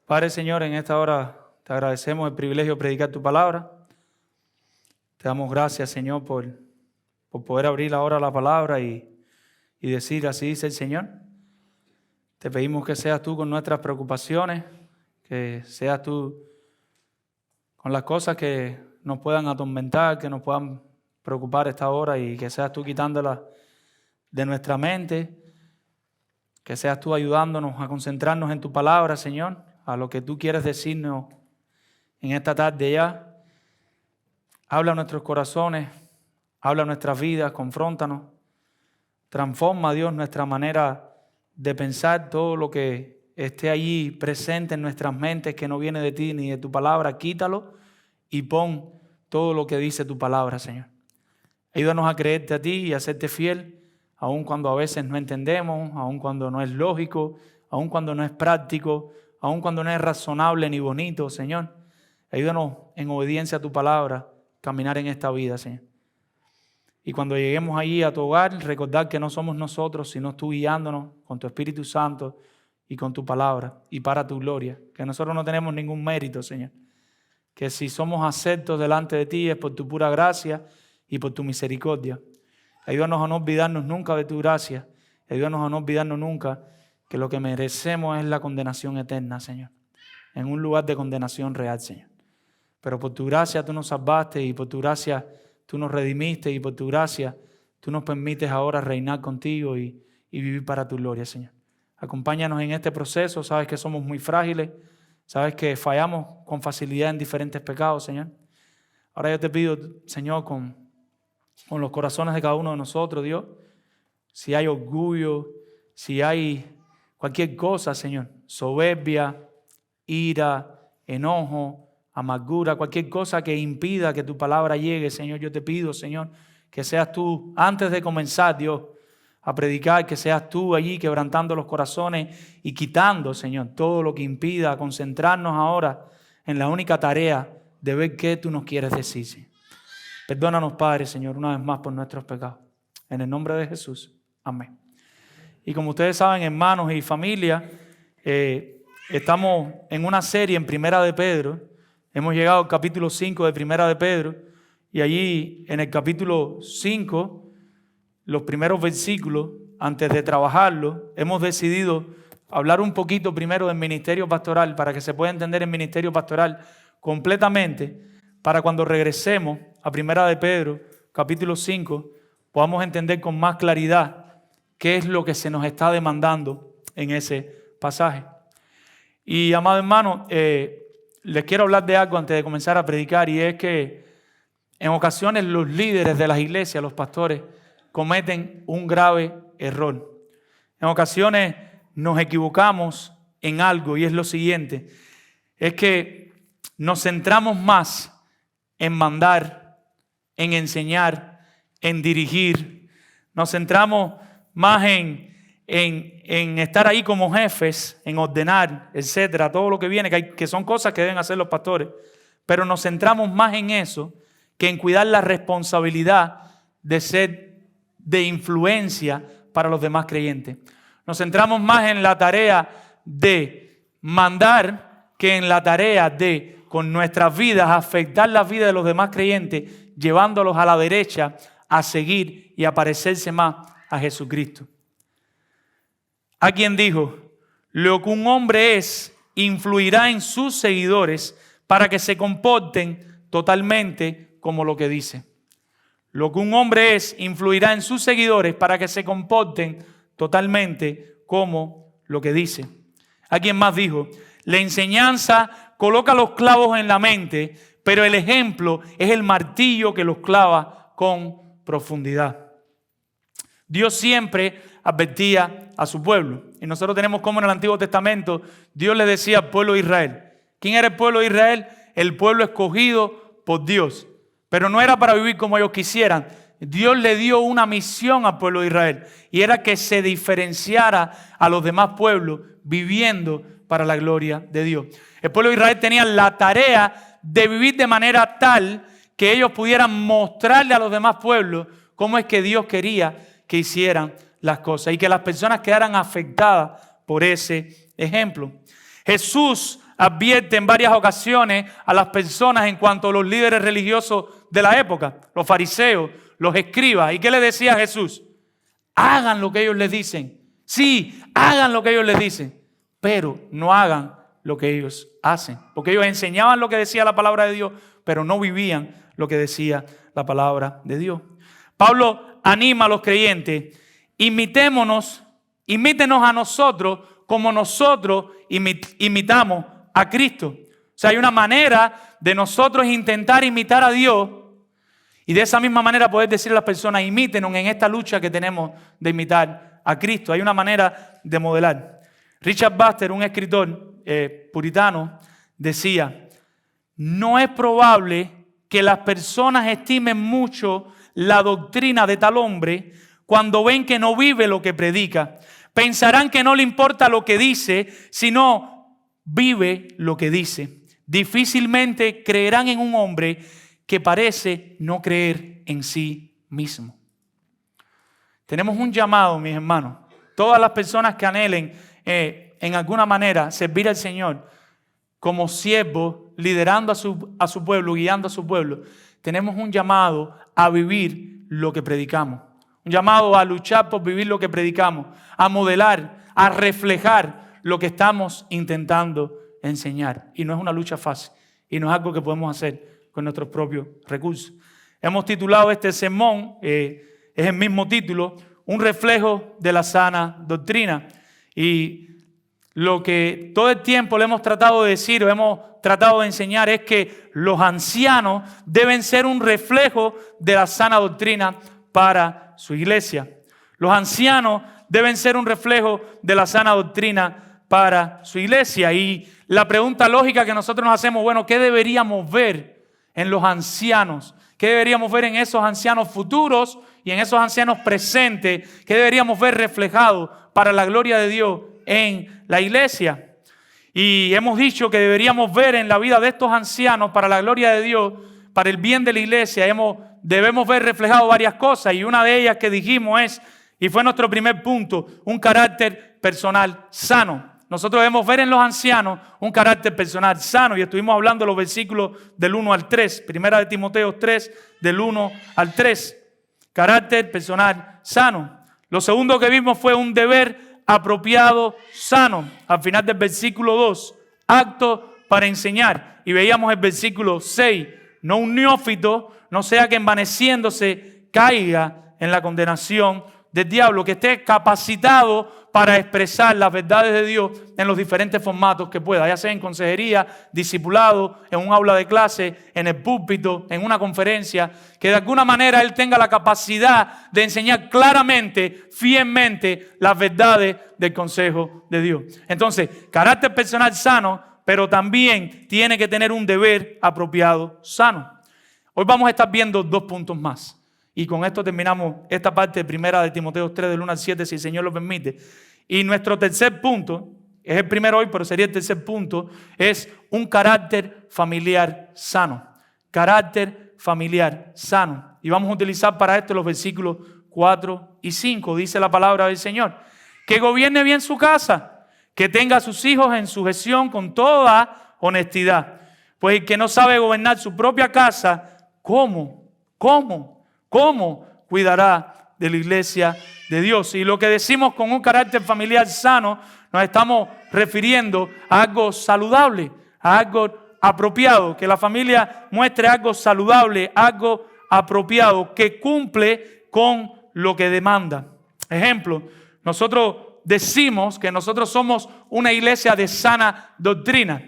Padre Señor, en esta hora te agradecemos el privilegio de predicar tu palabra. Te damos gracias, Señor, por poder abrir ahora la palabra y decir, así dice el Señor. Te pedimos que seas tú con nuestras preocupaciones, que seas tú con las cosas que nos puedan atormentar, que nos puedan preocupar esta hora, y que seas tú quitándolas de nuestra mente, que seas tú ayudándonos a concentrarnos en tu palabra, Señor, a lo que tú quieres decirnos en esta tarde ya. Habla a nuestros corazones, habla a nuestras vidas, confróntanos, transforma, Dios, nuestra manera de pensar. Todo lo que esté allí presente en nuestras mentes que no viene de ti ni de tu palabra, quítalo y pon todo lo que dice tu palabra, Señor. Ayúdanos a creerte a ti y a serte fiel, aun cuando a veces no entendemos, aun cuando no es lógico, aun cuando no es práctico, aun cuando no es razonable ni bonito, Señor. Ayúdanos en obediencia a tu palabra, caminar en esta vida, Señor. Y cuando lleguemos allí a tu hogar, recordar que no somos nosotros, sino tú guiándonos con tu Espíritu Santo y con tu palabra y para tu gloria. Que nosotros no tenemos ningún mérito, Señor. Que si somos aceptos delante de ti es por tu pura gracia y por tu misericordia. Ayúdanos a no olvidarnos nunca de tu gracia. Ayúdanos a no olvidarnos nunca que lo que merecemos es la condenación eterna, Señor. En un lugar de condenación real, Señor. Pero por tu gracia tú nos salvaste, y por tu gracia tú nos redimiste, y por tu gracia tú nos permites ahora reinar contigo y vivir para tu gloria, Señor. Acompáñanos en este proceso. Sabes que somos muy frágiles. Sabes que fallamos con facilidad en diferentes pecados, Señor. Ahora yo te pido, Señor, con los corazones de cada uno de nosotros, Dios, si hay orgullo, si hay cualquier cosa, Señor, soberbia, ira, enojo, amargura, cualquier cosa que impida que tu palabra llegue, Señor, yo te pido, Señor, que seas tú, antes de comenzar, Dios, a predicar, que seas tú allí quebrantando los corazones y quitando, Señor, todo lo que impida concentrarnos ahora en la única tarea de ver qué tú nos quieres decir, Señor. Perdónanos, Padre, Señor, una vez más por nuestros pecados. En el nombre de Jesús. Amén. Y como ustedes saben, hermanos y familia, estamos en una serie en Primera de Pedro. Hemos llegado al capítulo 5 de Primera de Pedro, y allí en el capítulo 5, los primeros versículos, antes de trabajarlo, hemos decidido hablar un poquito primero del ministerio pastoral, para que se pueda entender el ministerio pastoral completamente, para cuando regresemos a Primera de Pedro, capítulo 5, podamos entender con más claridad qué es lo que se nos está demandando en ese pasaje. Y, amado hermano, les quiero hablar de algo antes de comenzar a predicar, y es que en ocasiones los líderes de las iglesias, los pastores, cometen un grave error. En ocasiones nos equivocamos en algo, y es lo siguiente: es que nos centramos más en mandar, en enseñar, en dirigir. Nos centramos más en estar ahí como jefes, en ordenar, etcétera, todo lo que viene, que son cosas que deben hacer los pastores. Pero nos centramos más en eso que en cuidar la responsabilidad de ser de influencia para los demás creyentes. Nos centramos más en la tarea de mandar que en la tarea de, con nuestras vidas, afectar la vida de los demás creyentes, llevándolos a la derecha, a seguir y a parecerse más a Jesucristo. A quien dijo: lo que un hombre es, influirá en sus seguidores para que se comporten totalmente como lo que dice. Lo que un hombre es, influirá en sus seguidores para que se comporten totalmente como lo que dice. A quien más dijo: la enseñanza coloca los clavos en la mente, pero el ejemplo es el martillo que los clava con profundidad. Dios siempre advertía a su pueblo. Y nosotros tenemos como en el Antiguo Testamento Dios le decía al pueblo de Israel. ¿Quién era el pueblo de Israel? El pueblo escogido por Dios. Pero no era para vivir como ellos quisieran. Dios le dio una misión al pueblo de Israel, y era que se diferenciara a los demás pueblos viviendo para la gloria de Dios. El pueblo de Israel tenía la tarea de vivir de manera tal que ellos pudieran mostrarle a los demás pueblos cómo es que Dios quería que hicieran las cosas, y que las personas quedaran afectadas por ese ejemplo. Jesús advierte en varias ocasiones a las personas en cuanto a los líderes religiosos de la época, los fariseos, los escribas. ¿Y qué le decía Jesús? Hagan lo que ellos les dicen. Sí, hagan lo que ellos les dicen, pero no hagan lo que ellos hacen. Porque ellos enseñaban lo que decía la palabra de Dios, pero no vivían lo que decía la palabra de Dios. Pablo anima a los creyentes, imítenos a nosotros como nosotros imitamos a Cristo. O sea, hay una manera de nosotros intentar imitar a Dios y de esa misma manera poder decirle a las personas, imítenos en esta lucha que tenemos de imitar a Cristo. Hay una manera de modelar. Richard Baxter, un escritor puritano, decía, no es probable que las personas estimen mucho la doctrina de tal hombre cuando ven que no vive lo que predica. Pensarán que no le importa lo que dice, sino vive lo que dice. Difícilmente creerán en un hombre que parece no creer en sí mismo. Tenemos un llamado, mis hermanos. Todas las personas que anhelen en alguna manera servir al Señor como siervos, liderando a su pueblo, guiando a su pueblo, tenemos un llamado a vivir lo que predicamos. Un llamado a luchar por vivir lo que predicamos, a modelar, a reflejar lo que estamos intentando enseñar. Y no es una lucha fácil y no es algo que podemos hacer con nuestros propios recursos. Hemos titulado este sermón, es el mismo título, un reflejo de la sana doctrina. Y lo que todo el tiempo le hemos tratado de decir o hemos tratado de enseñar es que los ancianos deben ser un reflejo de la sana doctrina para su iglesia. Los ancianos deben ser un reflejo de la sana doctrina para su iglesia. Y la pregunta lógica que nosotros nos hacemos, bueno, ¿qué deberíamos ver en los ancianos? ¿Qué deberíamos ver en esos ancianos futuros y en esos ancianos presentes? ¿Qué deberíamos ver reflejado para la gloria de Dios en la iglesia? Y hemos dicho que deberíamos ver en la vida de estos ancianos, para la gloria de Dios, para el bien de la iglesia, debemos ver reflejado varias cosas. Y una de ellas que dijimos es, y fue nuestro primer punto, un carácter personal sano. Nosotros debemos ver en los ancianos un carácter personal sano. Y estuvimos hablando de los versículos del 1 al 3. Primera de Timoteo 3, del 1 al 3. Carácter personal sano. Lo segundo que vimos fue un deber apropiado sano. Al final del versículo 2, acto para enseñar. Y veíamos el versículo 6, no un neófito, no sea que envaneciéndose caiga en la condenación del diablo, que esté capacitado para expresar las verdades de Dios en los diferentes formatos que pueda, ya sea en consejería, discipulado, en un aula de clase, en el púlpito, en una conferencia, que de alguna manera él tenga la capacidad de enseñar claramente, fielmente, las verdades del consejo de Dios. Entonces, carácter personal sano, pero también tiene que tener un deber apropiado sano. Hoy vamos a estar viendo 2 puntos más. Y con esto terminamos esta parte de primera de Timoteo 3, del 1 al 7, si el Señor lo permite. Y nuestro tercer punto, es el primero hoy, pero sería el tercer punto, es un carácter familiar sano. Carácter familiar sano. Y vamos a utilizar para esto los versículos 4 y 5. Dice la palabra del Señor. Que gobierne bien su casa, que tenga a sus hijos en sujeción con toda honestidad. Pues el que no sabe gobernar su propia casa, ¿cómo cuidará de la iglesia de Dios? Y lo que decimos con un carácter familiar sano, nos estamos refiriendo a algo saludable, a algo apropiado, que la familia muestre algo saludable, algo apropiado, que cumple con lo que demanda. Ejemplo, nosotros decimos que nosotros somos una iglesia de sana doctrina.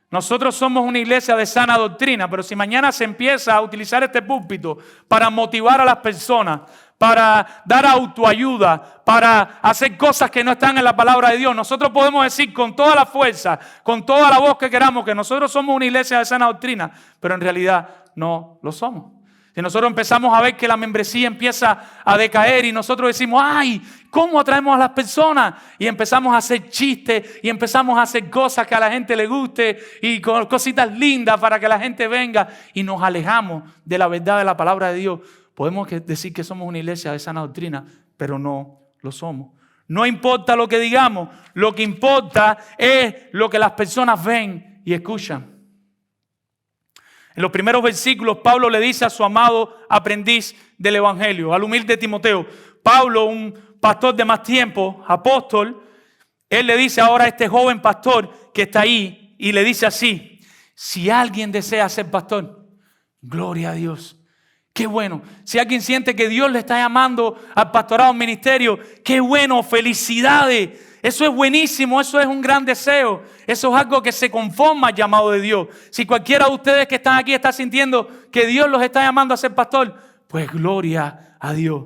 Nosotros somos una iglesia de sana doctrina, pero si mañana se empieza a utilizar este púlpito para motivar a las personas, para dar autoayuda, para hacer cosas que no están en la palabra de Dios, nosotros podemos decir con toda la fuerza, con toda la voz que queramos, que nosotros somos una iglesia de sana doctrina, pero en realidad no lo somos. Si nosotros empezamos a ver que la membresía empieza a decaer y nosotros decimos, ¡ay! ¿Cómo atraemos a las personas? Y empezamos a hacer chistes y empezamos a hacer cosas que a la gente le guste y cositas lindas para que la gente venga y nos alejamos de la verdad de la palabra de Dios. Podemos decir que somos una iglesia de sana doctrina, pero no lo somos. No importa lo que digamos, lo que importa es lo que las personas ven y escuchan. En los primeros versículos, Pablo le dice a su amado aprendiz del Evangelio, al humilde Timoteo. Pablo, un pastor de más tiempo, apóstol, él le dice ahora a este joven pastor que está ahí y le dice así: si alguien desea ser pastor, gloria a Dios. Qué bueno. Si alguien siente que Dios le está llamando al pastorado, al ministerio, qué bueno, felicidades. Eso es buenísimo, eso es un gran deseo. Eso es algo que se conforma al llamado de Dios. Si cualquiera de ustedes que están aquí está sintiendo que Dios los está llamando a ser pastor, pues gloria a Dios.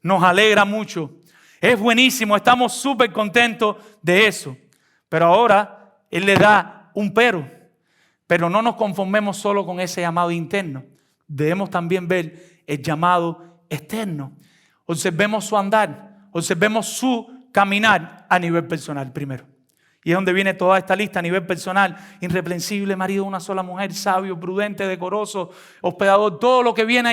Nos alegra mucho. Es buenísimo, estamos súper contentos de eso. Pero ahora Él le da un pero. Pero no nos conformemos solo con ese llamado interno. Debemos también ver el llamado externo. Observemos su andar, observemos su caminar a nivel personal primero. Y es donde viene toda esta lista a nivel personal: irreprensible, marido de una sola mujer, sabio, prudente, decoroso, hospedador, todo lo que viene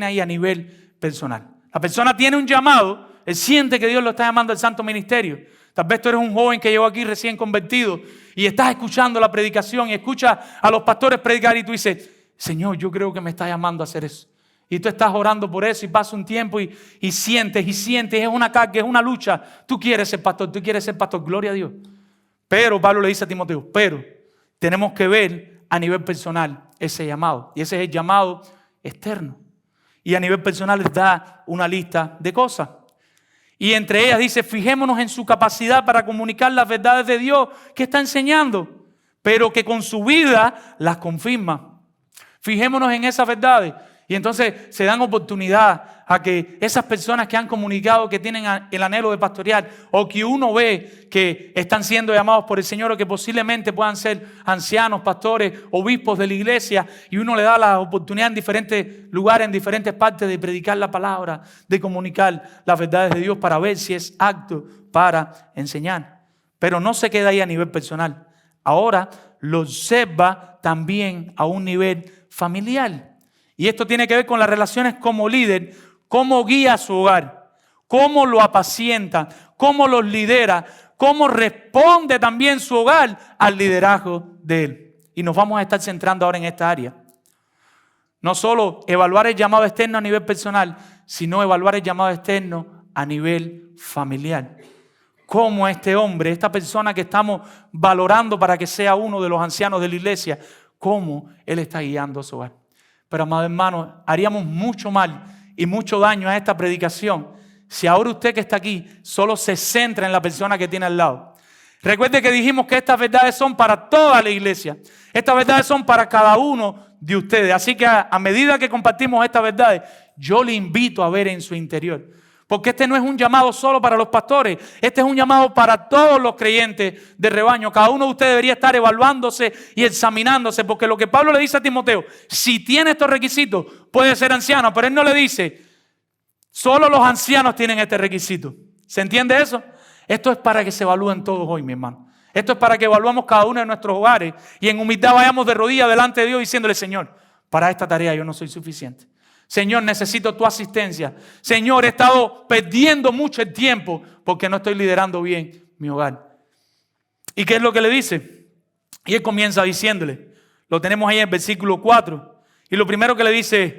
ahí a nivel personal. La persona tiene un llamado, él siente que Dios lo está llamando al santo ministerio. Tal vez tú eres un joven que llegó aquí recién convertido y estás escuchando la predicación y escuchas a los pastores predicar y tú dices: Señor, yo creo que me está llamando a hacer eso. Y tú estás orando por eso y pasa un tiempo y sientes, es una carga, es una lucha. Tú quieres ser pastor, gloria a Dios. Pero Pablo le dice a Timoteo, pero tenemos que ver a nivel personal ese llamado. Y ese es el llamado externo. Y a nivel personal les da una lista de cosas. Y entre ellas dice: fijémonos en su capacidad para comunicar las verdades de Dios que está enseñando, pero que con su vida las confirma. Fijémonos en esas verdades. Y entonces se dan oportunidad a que esas personas que han comunicado que tienen el anhelo de pastorear, o que uno ve que están siendo llamados por el Señor, o que posiblemente puedan ser ancianos, pastores, obispos de la iglesia, y uno le da la oportunidad en diferentes lugares, en diferentes partes, de predicar la palabra, de comunicar las verdades de Dios para ver si es apto para enseñar. Pero no se queda ahí a nivel personal. Ahora lo observa también a un nivel familiar. Y esto tiene que ver con las relaciones como líder, cómo guía su hogar, cómo lo apacienta, cómo los lidera, cómo responde también su hogar al liderazgo de él. Y nos vamos a estar centrando ahora en esta área. No solo evaluar el llamado externo a nivel personal, sino evaluar el llamado externo a nivel familiar. Cómo este hombre, esta persona que estamos valorando para que sea uno de los ancianos de la iglesia, cómo él está guiando su hogar. Pero, amados hermanos, haríamos mucho mal y mucho daño a esta predicación si ahora usted que está aquí solo se centra en la persona que tiene al lado. Recuerde que dijimos que estas verdades son para toda la iglesia. Estas verdades son para cada uno de ustedes. Así que a medida que compartimos estas verdades, yo le invito a ver en su interior. Porque este no es un llamado solo para los pastores. Este es un llamado para todos los creyentes de rebaño. Cada uno de ustedes debería estar evaluándose y examinándose. Porque lo que Pablo le dice a Timoteo, si tiene estos requisitos, puede ser anciano. Pero él no le dice, solo los ancianos tienen este requisito. ¿Se entiende eso? Esto es para que se evalúen todos hoy, mi hermano. Esto es para que evaluemos cada uno de nuestros hogares. Y en humildad vayamos de rodillas delante de Dios diciéndole: Señor, para esta tarea yo no soy suficiente. Señor, necesito tu asistencia. Señor, he estado perdiendo mucho el tiempo porque no estoy liderando bien mi hogar. ¿Y qué es lo que le dice? Y él comienza diciéndole, lo tenemos ahí en el versículo 4. Y lo primero que le dice es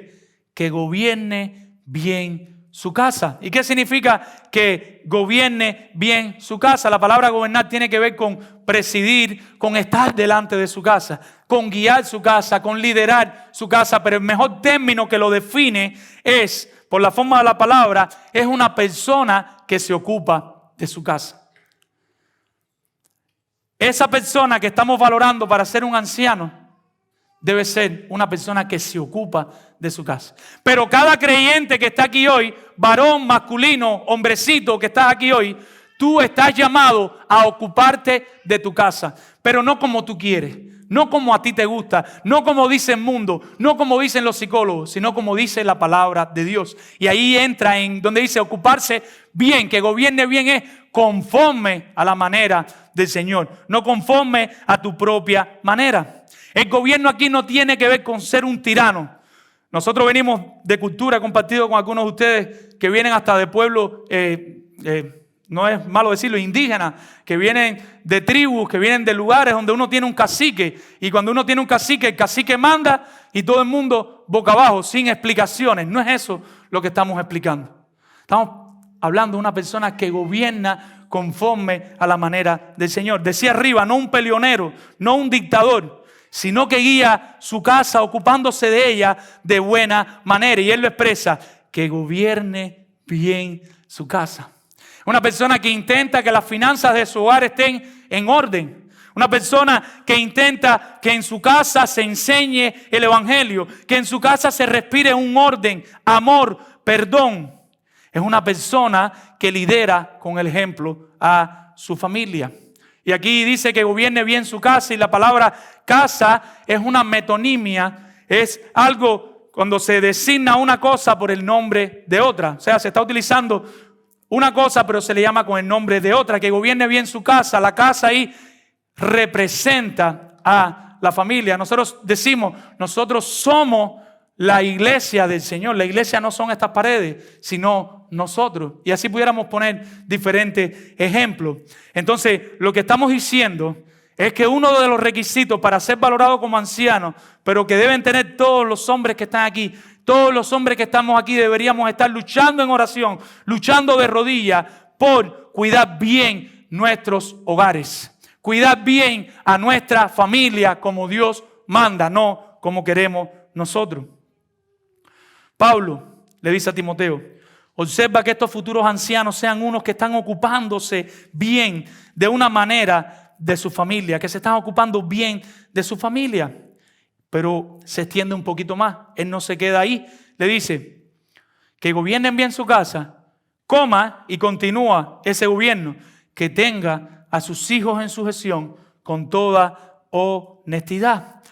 que gobierne bien su casa. ¿Y qué significa que gobierne bien su casa? La palabra gobernar tiene que ver con presidir, con estar delante de su casa, con guiar su casa, con liderar su casa. Pero el mejor término que lo define es, por la forma de la palabra, es una persona que se ocupa de su casa. Esa persona que estamos valorando para ser un anciano debe ser una persona que se ocupa de su casa. Pero cada creyente que está aquí hoy, varón, masculino, hombrecito que estás aquí hoy, tú estás llamado a ocuparte de tu casa. Pero no como tú quieres, no como a ti te gusta, no como dice el mundo, no como dicen los psicólogos, sino como dice la palabra de Dios. Y ahí entra en donde dice ocuparse bien, que gobierne bien es conforme a la manera del Señor, no conforme a tu propia manera. El gobierno aquí no tiene que ver con ser un tirano. Nosotros venimos de cultura, compartido con algunos de ustedes que vienen hasta de pueblos no es malo decirlo, indígenas, que vienen de tribus, que vienen de lugares donde uno tiene un cacique. Y cuando uno tiene un cacique, el cacique manda y todo el mundo boca abajo, sin explicaciones. No es eso lo que estamos explicando. Estamos hablando de una persona que gobierna conforme a la manera del Señor. Decía arriba, no un peleonero, no un dictador, sino que guía su casa ocupándose de ella de buena manera. Y él lo expresa, que gobierne bien su casa. Una persona que intenta que las finanzas de su hogar estén en orden. Una persona que intenta que en su casa se enseñe el evangelio, que en su casa se respire un orden, amor, perdón. Es una persona que lidera con el ejemplo a su familia. Y aquí dice que gobierne bien su casa, y la palabra casa es una metonimia, es algo cuando se designa una cosa por el nombre de otra. O sea, se está utilizando una cosa, pero se le llama con el nombre de otra. Que gobierne bien su casa. La casa ahí representa a la familia. Nosotros decimos, nosotros somos la iglesia del Señor. La iglesia no son estas paredes, sino nosotros. Y así pudiéramos poner diferentes ejemplos. Entonces, lo que estamos diciendo es que uno de los requisitos para ser valorado como anciano, pero que deben tener todos los hombres que están aquí, todos los hombres que estamos aquí, deberíamos estar luchando en oración, luchando de rodillas por cuidar bien nuestros hogares, cuidar bien a nuestra familia como Dios manda, no como queremos nosotros. Pablo le dice a Timoteo, observa que estos futuros ancianos sean unos que están ocupándose bien de una manera de su familia, que se están ocupando bien de su familia. Pero se extiende un poquito más. Él no se queda ahí. Le dice que gobiernen bien su casa, coma y continúa ese gobierno, que tenga a sus hijos en sujeción con toda honestidad.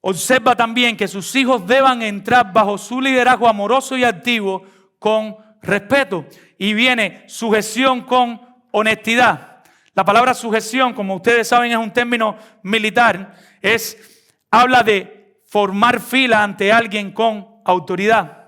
Observa también que sus hijos deban entrar bajo su liderazgo amoroso y activo con respeto. Y viene sujeción con honestidad. La palabra sujeción, como ustedes saben, es un término militar. Habla de formar fila ante alguien con autoridad.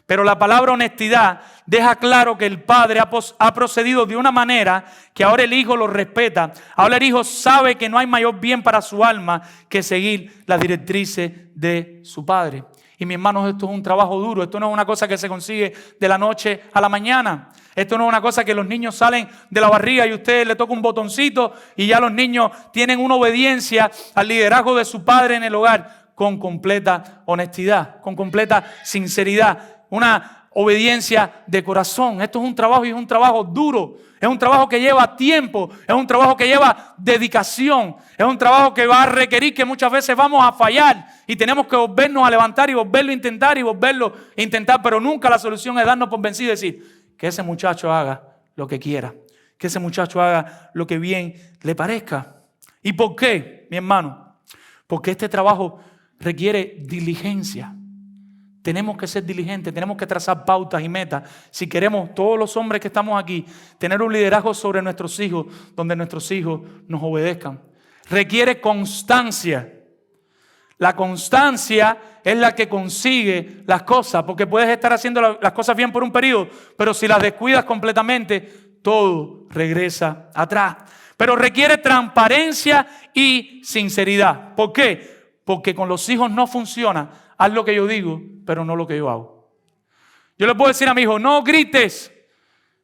Pero la palabra honestidad deja claro que el padre ha procedido de una manera que ahora el hijo lo respeta. Ahora el hijo sabe que no hay mayor bien para su alma que seguir las directrices de su padre. Y mis hermanos, esto es un trabajo duro. Esto no es una cosa que se consigue de la noche a la mañana. Esto no es una cosa que los niños salen de la barriga y usted le toca un botoncito y ya los niños tienen una obediencia al liderazgo de su padre en el hogar con completa honestidad, con completa sinceridad. Una obediencia de corazón. Esto es un trabajo, y es un trabajo duro. Es un trabajo que lleva tiempo. Es un trabajo que lleva dedicación. Es un trabajo que va a requerir que muchas veces vamos a fallar y tenemos que volvernos a levantar y volverlo a intentar y volverlo a intentar. Pero nunca la solución es darnos por vencido y decir que ese muchacho haga lo que quiera. Que ese muchacho haga lo que bien le parezca. ¿Y por qué, mi hermano? Porque este trabajo requiere diligencia. Tenemos que ser diligentes, tenemos que trazar pautas y metas. Si queremos, todos los hombres que estamos aquí, tener un liderazgo sobre nuestros hijos, donde nuestros hijos nos obedezcan. Requiere constancia. La constancia es la que consigue las cosas, porque puedes estar haciendo las cosas bien por un periodo, pero si las descuidas completamente, todo regresa atrás. Pero requiere transparencia y sinceridad. ¿Por qué? Porque con los hijos no funciona. Haz lo que yo digo, pero no lo que yo hago. Yo le puedo decir a mi hijo, no grites,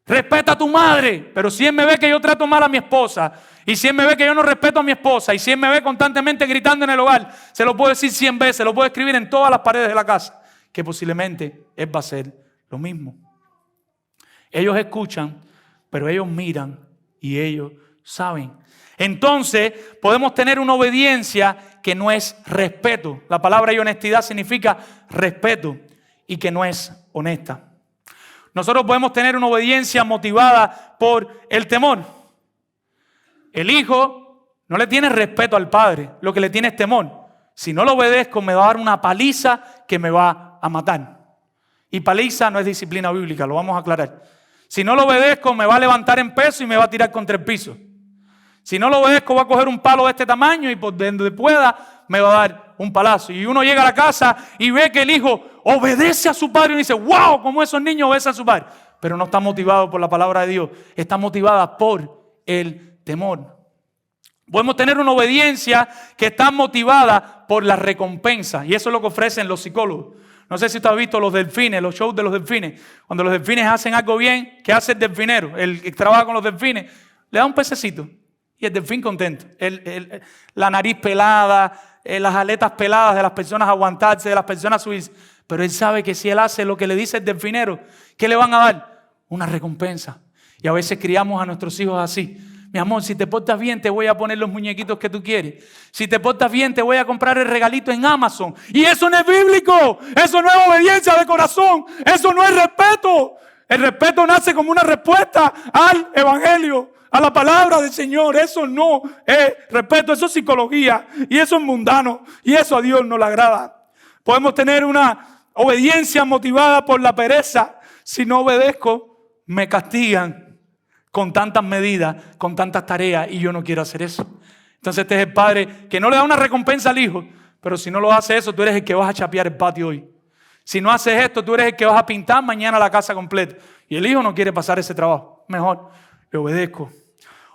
respeta a tu madre. Pero si él me ve que yo trato mal a mi esposa, y si él me ve que yo no respeto a mi esposa, y si él me ve constantemente gritando en el hogar, se lo puedo decir 100 veces, lo puedo escribir en todas las paredes de la casa, que posiblemente él va a hacer lo mismo. Ellos escuchan, pero ellos miran y ellos saben. Entonces podemos tener una obediencia que no es respeto. La palabra y honestidad significa respeto y que no es honesta. Nosotros podemos tener una obediencia motivada por el temor. El hijo no le tiene respeto al padre, lo que le tiene es temor. Si no lo obedezco me va a dar una paliza que me va a matar. Y paliza no es disciplina bíblica, lo vamos a aclarar. Si no lo obedezco me va a levantar en peso y me va a tirar contra el piso. Si no lo obedezco, va a coger un palo de este tamaño y por donde pueda me va a dar un palazo. Y uno llega a la casa y ve que el hijo obedece a su padre y dice, wow, como esos niños obedecen a su padre. pero no está motivado por la palabra de Dios. Está motivada por el temor. Podemos tener una obediencia que está motivada por la recompensa. Y eso es lo que ofrecen los psicólogos. No sé si usted ha visto los delfines, los shows de los delfines. Cuando los delfines hacen algo bien, ¿qué hace el delfinero? El que trabaja con los delfines, le da un pececito. Y el delfín contento. La nariz pelada, las aletas peladas de las personas aguantarse, de las personas subirse. Pero él sabe que si él hace lo que le dice el delfinero, ¿qué le van a dar? Una recompensa. Y a veces criamos a nuestros hijos así. Mi amor, si te portas bien, te voy a poner los muñequitos que tú quieres. Si te portas bien, te voy a comprar el regalito en Amazon. Y eso no es bíblico. Eso no es obediencia de corazón. Eso no es respeto. El respeto nace como una respuesta al evangelio, a la palabra del Señor. Eso no es respeto. Eso es psicología. Y eso es mundano. Y eso a Dios no le agrada. Podemos tener una obediencia motivada por la pereza. Si no obedezco, me castigan con tantas medidas, con tantas tareas, y yo no quiero hacer eso. Entonces este es el padre que no le da una recompensa al hijo, pero si no lo hace eso, tú eres el que vas a chapear el patio hoy. Si no haces esto, tú eres el que vas a pintar mañana la casa completa. Y el hijo no quiere pasar ese trabajo. Mejor le obedezco.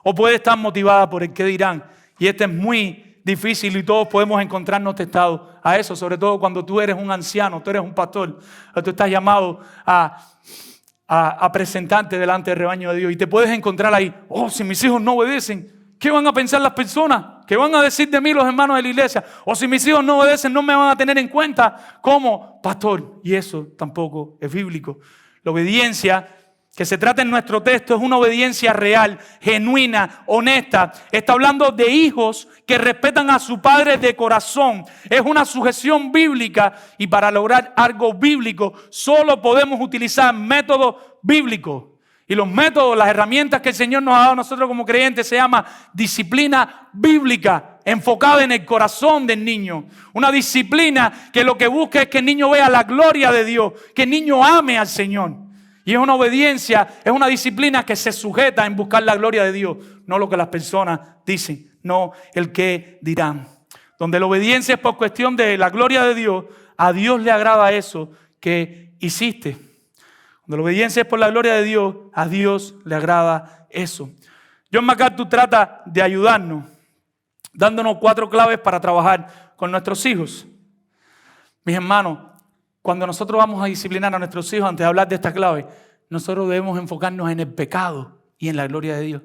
O puede estar motivada por el qué dirán. Y este es muy difícil y todos podemos encontrarnos tentados a eso, sobre todo cuando tú eres un anciano, tú eres un pastor, o tú estás llamado a presentarte delante del rebaño de Dios y te puedes encontrar ahí. Oh, si mis hijos no obedecen, ¿qué van a pensar las personas? ¿Qué van a decir de mí los hermanos de la iglesia? O si mis hijos no obedecen, no me van a tener en cuenta como pastor. Y eso tampoco es bíblico. La obediencia que se trata en nuestro texto es una obediencia real, genuina, honesta. Está hablando de hijos que respetan a su padre de corazón. Es una sujeción bíblica y para lograr algo bíblico solo podemos utilizar métodos bíblicos. Y los métodos, las herramientas que el Señor nos ha dado a nosotros como creyentes se llama disciplina bíblica, enfocada en el corazón del niño. Una disciplina que lo que busca es que el niño vea la gloria de Dios, que el niño ame al Señor. Y es una obediencia, es una disciplina que se sujeta en buscar la gloria de Dios, no lo que las personas dicen, no el que dirán. Donde la obediencia es por cuestión de la gloria de Dios, a Dios le agrada eso que hiciste. Cuando la obediencia es por la gloria de Dios, a Dios le agrada eso. John MacArthur trata de ayudarnos, dándonos 4 claves para trabajar con nuestros hijos. Mis hermanos, cuando nosotros vamos a disciplinar a nuestros hijos, antes de hablar de esta clave, nosotros debemos enfocarnos en el pecado y en la gloria de Dios.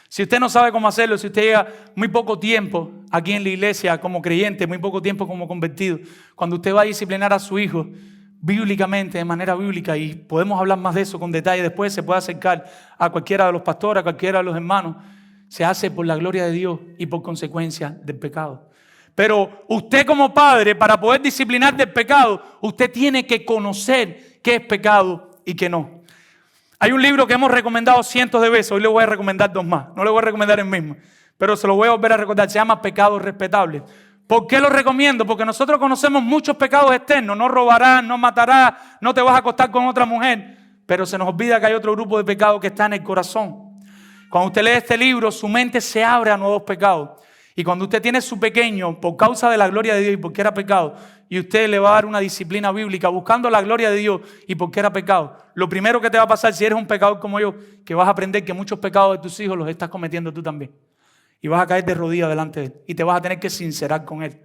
Si usted no sabe cómo hacerlo, si usted llega muy poco tiempo aquí en la iglesia como creyente, muy poco tiempo como convertido, cuando usted va a disciplinar a su hijo bíblicamente, de manera bíblica, y podemos hablar más de eso con detalle después, se puede acercar a cualquiera de los pastores, a cualquiera de los hermanos, se hace por la gloria de Dios y por consecuencia del pecado. Pero usted como padre, para poder disciplinar del pecado, usted tiene que conocer qué es pecado y qué no. Hay un libro que hemos recomendado cientos de veces, hoy le voy a recomendar 2 más, no le voy a recomendar el mismo, pero se lo voy a volver a recordar, se llama Pecados Respetables. ¿Por qué lo recomiendo? Porque nosotros conocemos muchos pecados externos, no robarás, no matarás, no te vas a acostar con otra mujer, pero se nos olvida que hay otro grupo de pecados que está en el corazón. Cuando usted lee este libro, su mente se abre a nuevos pecados. Y cuando usted tiene su pequeño, por causa de la gloria de Dios y porque era pecado, y usted le va a dar una disciplina bíblica buscando la gloria de Dios y porque era pecado, lo primero que te va a pasar si eres un pecador como yo, que vas a aprender que muchos pecados de tus hijos los estás cometiendo tú también. Y vas a caer de rodillas delante de él y te vas a tener que sincerar con él.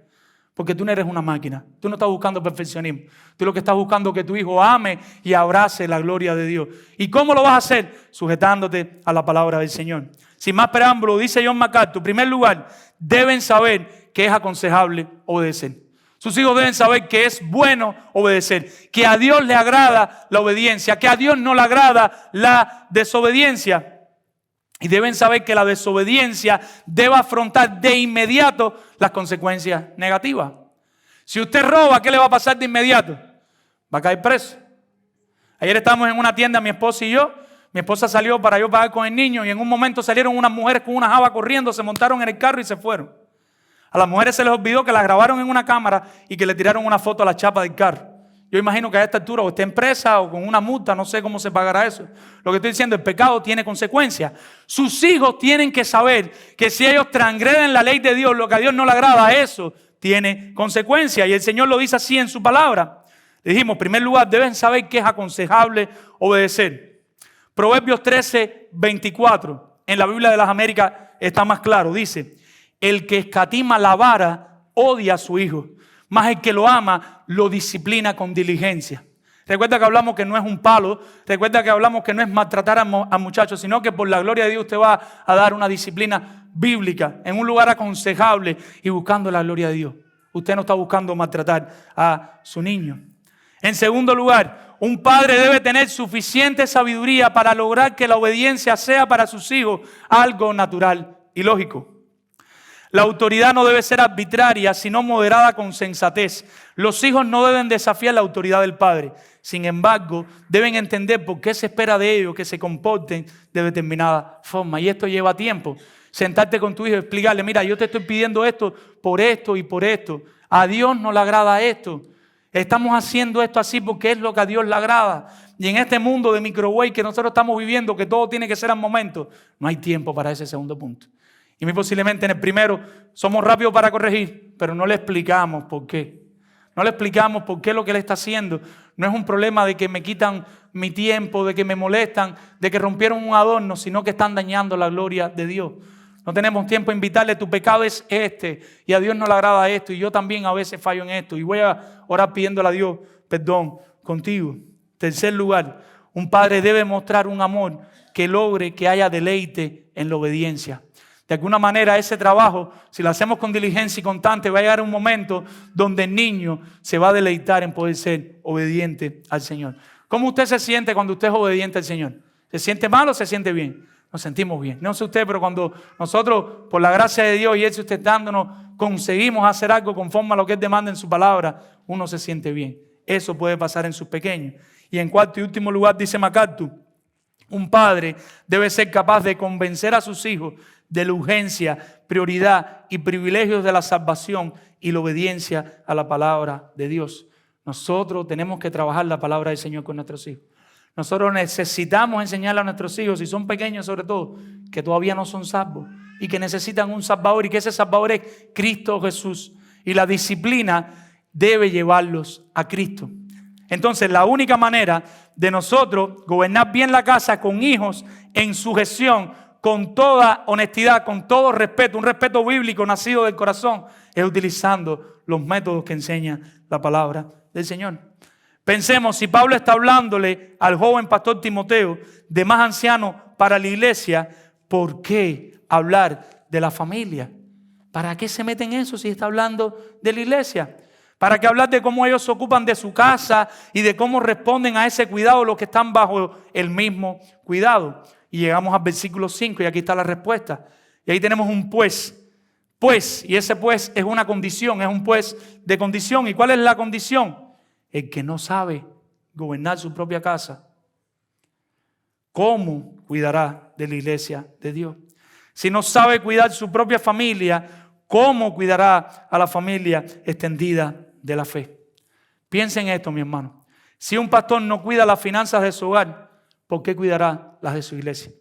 Porque tú no eres una máquina, tú no estás buscando perfeccionismo. Tú lo que estás buscando es que tu hijo ame y abrace la gloria de Dios. ¿Y cómo lo vas a hacer? Sujetándote a la palabra del Señor. Sin más preámbulo, dice John MacArthur, en primer lugar, deben saber que es aconsejable obedecer. Sus hijos deben saber que es bueno obedecer, que a Dios le agrada la obediencia, que a Dios no le agrada la desobediencia. Y deben saber que la desobediencia debe afrontar de inmediato las consecuencias negativas. Si usted roba, ¿qué le va a pasar de inmediato? Va a caer preso. Ayer estábamos en una tienda, mi esposa y yo. Mi esposa salió para yo pagar con el niño y en un momento salieron unas mujeres con una java corriendo, se montaron en el carro y se fueron. A las mujeres se les olvidó que las grabaron en una cámara y que le tiraron una foto a la chapa del carro. Yo imagino que a esta altura o está en presa o con una multa, no sé cómo se pagará eso. Lo que estoy diciendo, el pecado tiene consecuencias. Sus hijos tienen que saber que si ellos transgreden la ley de Dios, lo que a Dios no le agrada, eso tiene consecuencias. Y el Señor lo dice así en su palabra. Le dijimos, en primer lugar, deben saber que es aconsejable obedecer. Proverbios 13:24, en la Biblia de las Américas está más claro. Dice, el que escatima la vara odia a su hijo, mas el que lo ama lo disciplina con diligencia. Recuerda que hablamos que no es un palo, recuerda que hablamos que no es maltratar a muchachos, sino que por la gloria de Dios usted va a dar una disciplina bíblica en un lugar aconsejable y buscando la gloria de Dios. Usted no está buscando maltratar a su niño. En segundo lugar, un padre debe tener suficiente sabiduría para lograr que la obediencia sea para sus hijos algo natural y lógico. La autoridad no debe ser arbitraria, sino moderada con sensatez. Los hijos no deben desafiar la autoridad del padre. Sin embargo, deben entender por qué se espera de ellos que se comporten de determinada forma. Y esto lleva tiempo. Sentarte con tu hijo y explicarle, mira, yo te estoy pidiendo esto y por esto. A Dios no le agrada esto. Estamos haciendo esto así porque es lo que a Dios le agrada. Y en este mundo de microwave que nosotros estamos viviendo, que todo tiene que ser al momento, no hay tiempo para ese segundo punto. Y muy posiblemente en el primero somos rápidos para corregir, pero no le explicamos por qué. No le explicamos por qué lo que él está haciendo no es un problema de que me quitan mi tiempo, de que me molestan, de que rompieron un adorno, sino que están dañando la gloria de Dios. No tenemos tiempo a invitarle, tu pecado es este y a Dios no le agrada esto y yo también a veces fallo en esto y voy a orar pidiéndole a Dios perdón contigo. Tercer lugar, un padre debe mostrar un amor que logre que haya deleite en la obediencia. De alguna manera ese trabajo, si lo hacemos con diligencia y constante, va a llegar un momento donde el niño se va a deleitar en poder ser obediente al Señor. ¿Cómo usted se siente cuando usted es obediente al Señor? ¿Se siente mal o se siente bien? Nos sentimos bien. No sé usted, pero cuando nosotros, por la gracia de Dios y Él sustentándonos, conseguimos hacer algo conforme a lo que Él demanda en su palabra, uno se siente bien. Eso puede pasar en sus pequeños. Y en cuarto y último lugar, dice MacArthur, un padre debe ser capaz de convencer a sus hijos de la urgencia, prioridad y privilegios de la salvación y la obediencia a la palabra de Dios. Nosotros tenemos que trabajar la palabra del Señor con nuestros hijos. Nosotros necesitamos enseñarle a nuestros hijos, si son pequeños sobre todo, que todavía no son salvos y que necesitan un Salvador y que ese Salvador es Cristo Jesús. Y la disciplina debe llevarlos a Cristo. Entonces, la única manera de nosotros gobernar bien la casa con hijos en sujeción, con toda honestidad, con todo respeto, un respeto bíblico nacido del corazón, es utilizando los métodos que enseña la palabra del Señor. Pensemos, si Pablo está hablándole al joven pastor Timoteo de más anciano para la iglesia, ¿por qué hablar de la familia? ¿Para qué se mete en eso si está hablando de la iglesia? ¿Para qué hablar de cómo ellos se ocupan de su casa y de cómo responden a ese cuidado los que están bajo el mismo cuidado? Y llegamos al versículo 5 y aquí está la respuesta. Y ahí tenemos un pues. Pues, y ese pues es una condición, es un pues de condición. ¿Y cuál es la condición? El que no sabe gobernar su propia casa, ¿cómo cuidará de la iglesia de Dios? Si no sabe cuidar su propia familia, ¿cómo cuidará a la familia extendida de la fe? Piensen en esto, mi hermano. Si un pastor no cuida las finanzas de su hogar, ¿por qué cuidará las de su iglesia?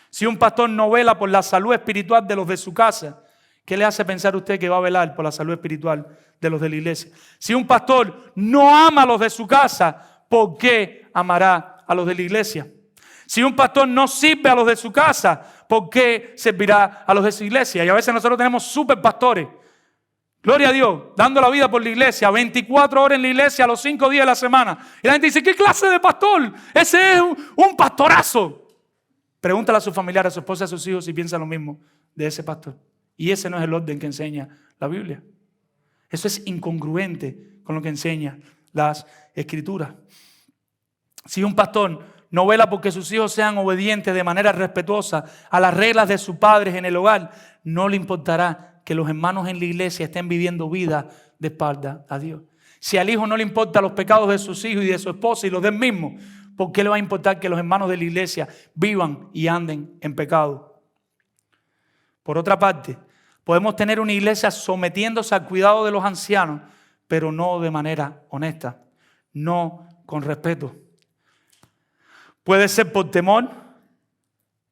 Si un pastor no vela por la salud espiritual de los de su casa, ¿qué le hace pensar usted que va a velar por la salud espiritual de los de la iglesia? Si un pastor no ama a los de su casa, ¿por qué amará a los de la iglesia? Si un pastor no sirve a los de su casa, ¿por qué servirá a los de su iglesia? Y a veces nosotros tenemos super pastores, gloria a Dios, dando la vida por la iglesia, 24 horas en la iglesia, los 5 días de la semana. Y la gente dice, ¿qué clase de pastor? Ese es un pastorazo. Pregúntale a sus familiares, a su esposa, a sus hijos si piensan lo mismo de ese pastor. Y ese no es el orden que enseña la Biblia. Eso es incongruente con lo que enseña las Escrituras. Si un pastor no vela porque sus hijos sean obedientes de manera respetuosa a las reglas de sus padres en el hogar, no le importará que los hermanos en la iglesia estén viviendo vida de espalda a Dios. Si al hijo no le importan los pecados de sus hijos y de su esposa y los de él mismo, ¿por qué le va a importar que los hermanos de la iglesia vivan y anden en pecado? Por otra parte, podemos tener una iglesia sometiéndose al cuidado de los ancianos, pero no de manera honesta, no con respeto. Puede ser por temor.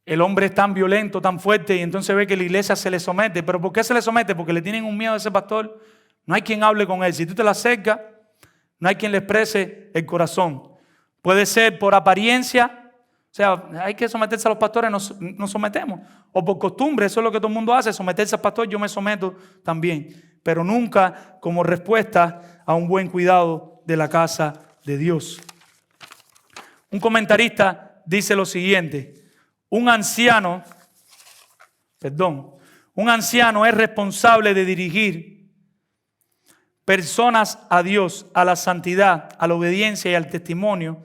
El hombre es tan violento, tan fuerte, y entonces ve que la iglesia se le somete. ¿Pero por qué se le somete? Porque le tienen un miedo a ese pastor. No hay quien hable con él. Si tú te le acercas, no hay quien le exprese el corazón. Puede ser por apariencia, O sea, hay que someterse a los pastores, nos sometemos. O por costumbre, eso es lo que todo el mundo hace, someterse al pastor, yo me someto también. Pero nunca como respuesta a un buen cuidado de la casa de Dios. Un comentarista dice lo siguiente: un anciano es responsable de dirigir personas a Dios, a la santidad, a la obediencia y al testimonio.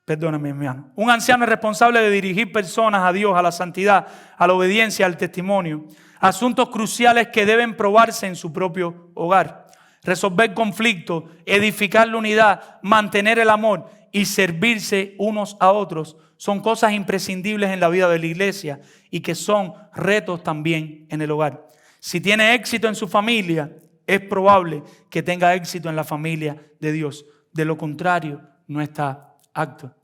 Perdóname, mi hermano. Un anciano es responsable de dirigir personas a Dios, a la santidad, a la obediencia, al testimonio. Asuntos cruciales que deben probarse en su propio hogar. Resolver conflictos, edificar la unidad, mantener el amor y servirse unos a otros son cosas imprescindibles en la vida de la iglesia y que son retos también en el hogar. Si tiene éxito en su familia, es probable que tenga éxito en la familia de Dios. De lo contrario, no está acto.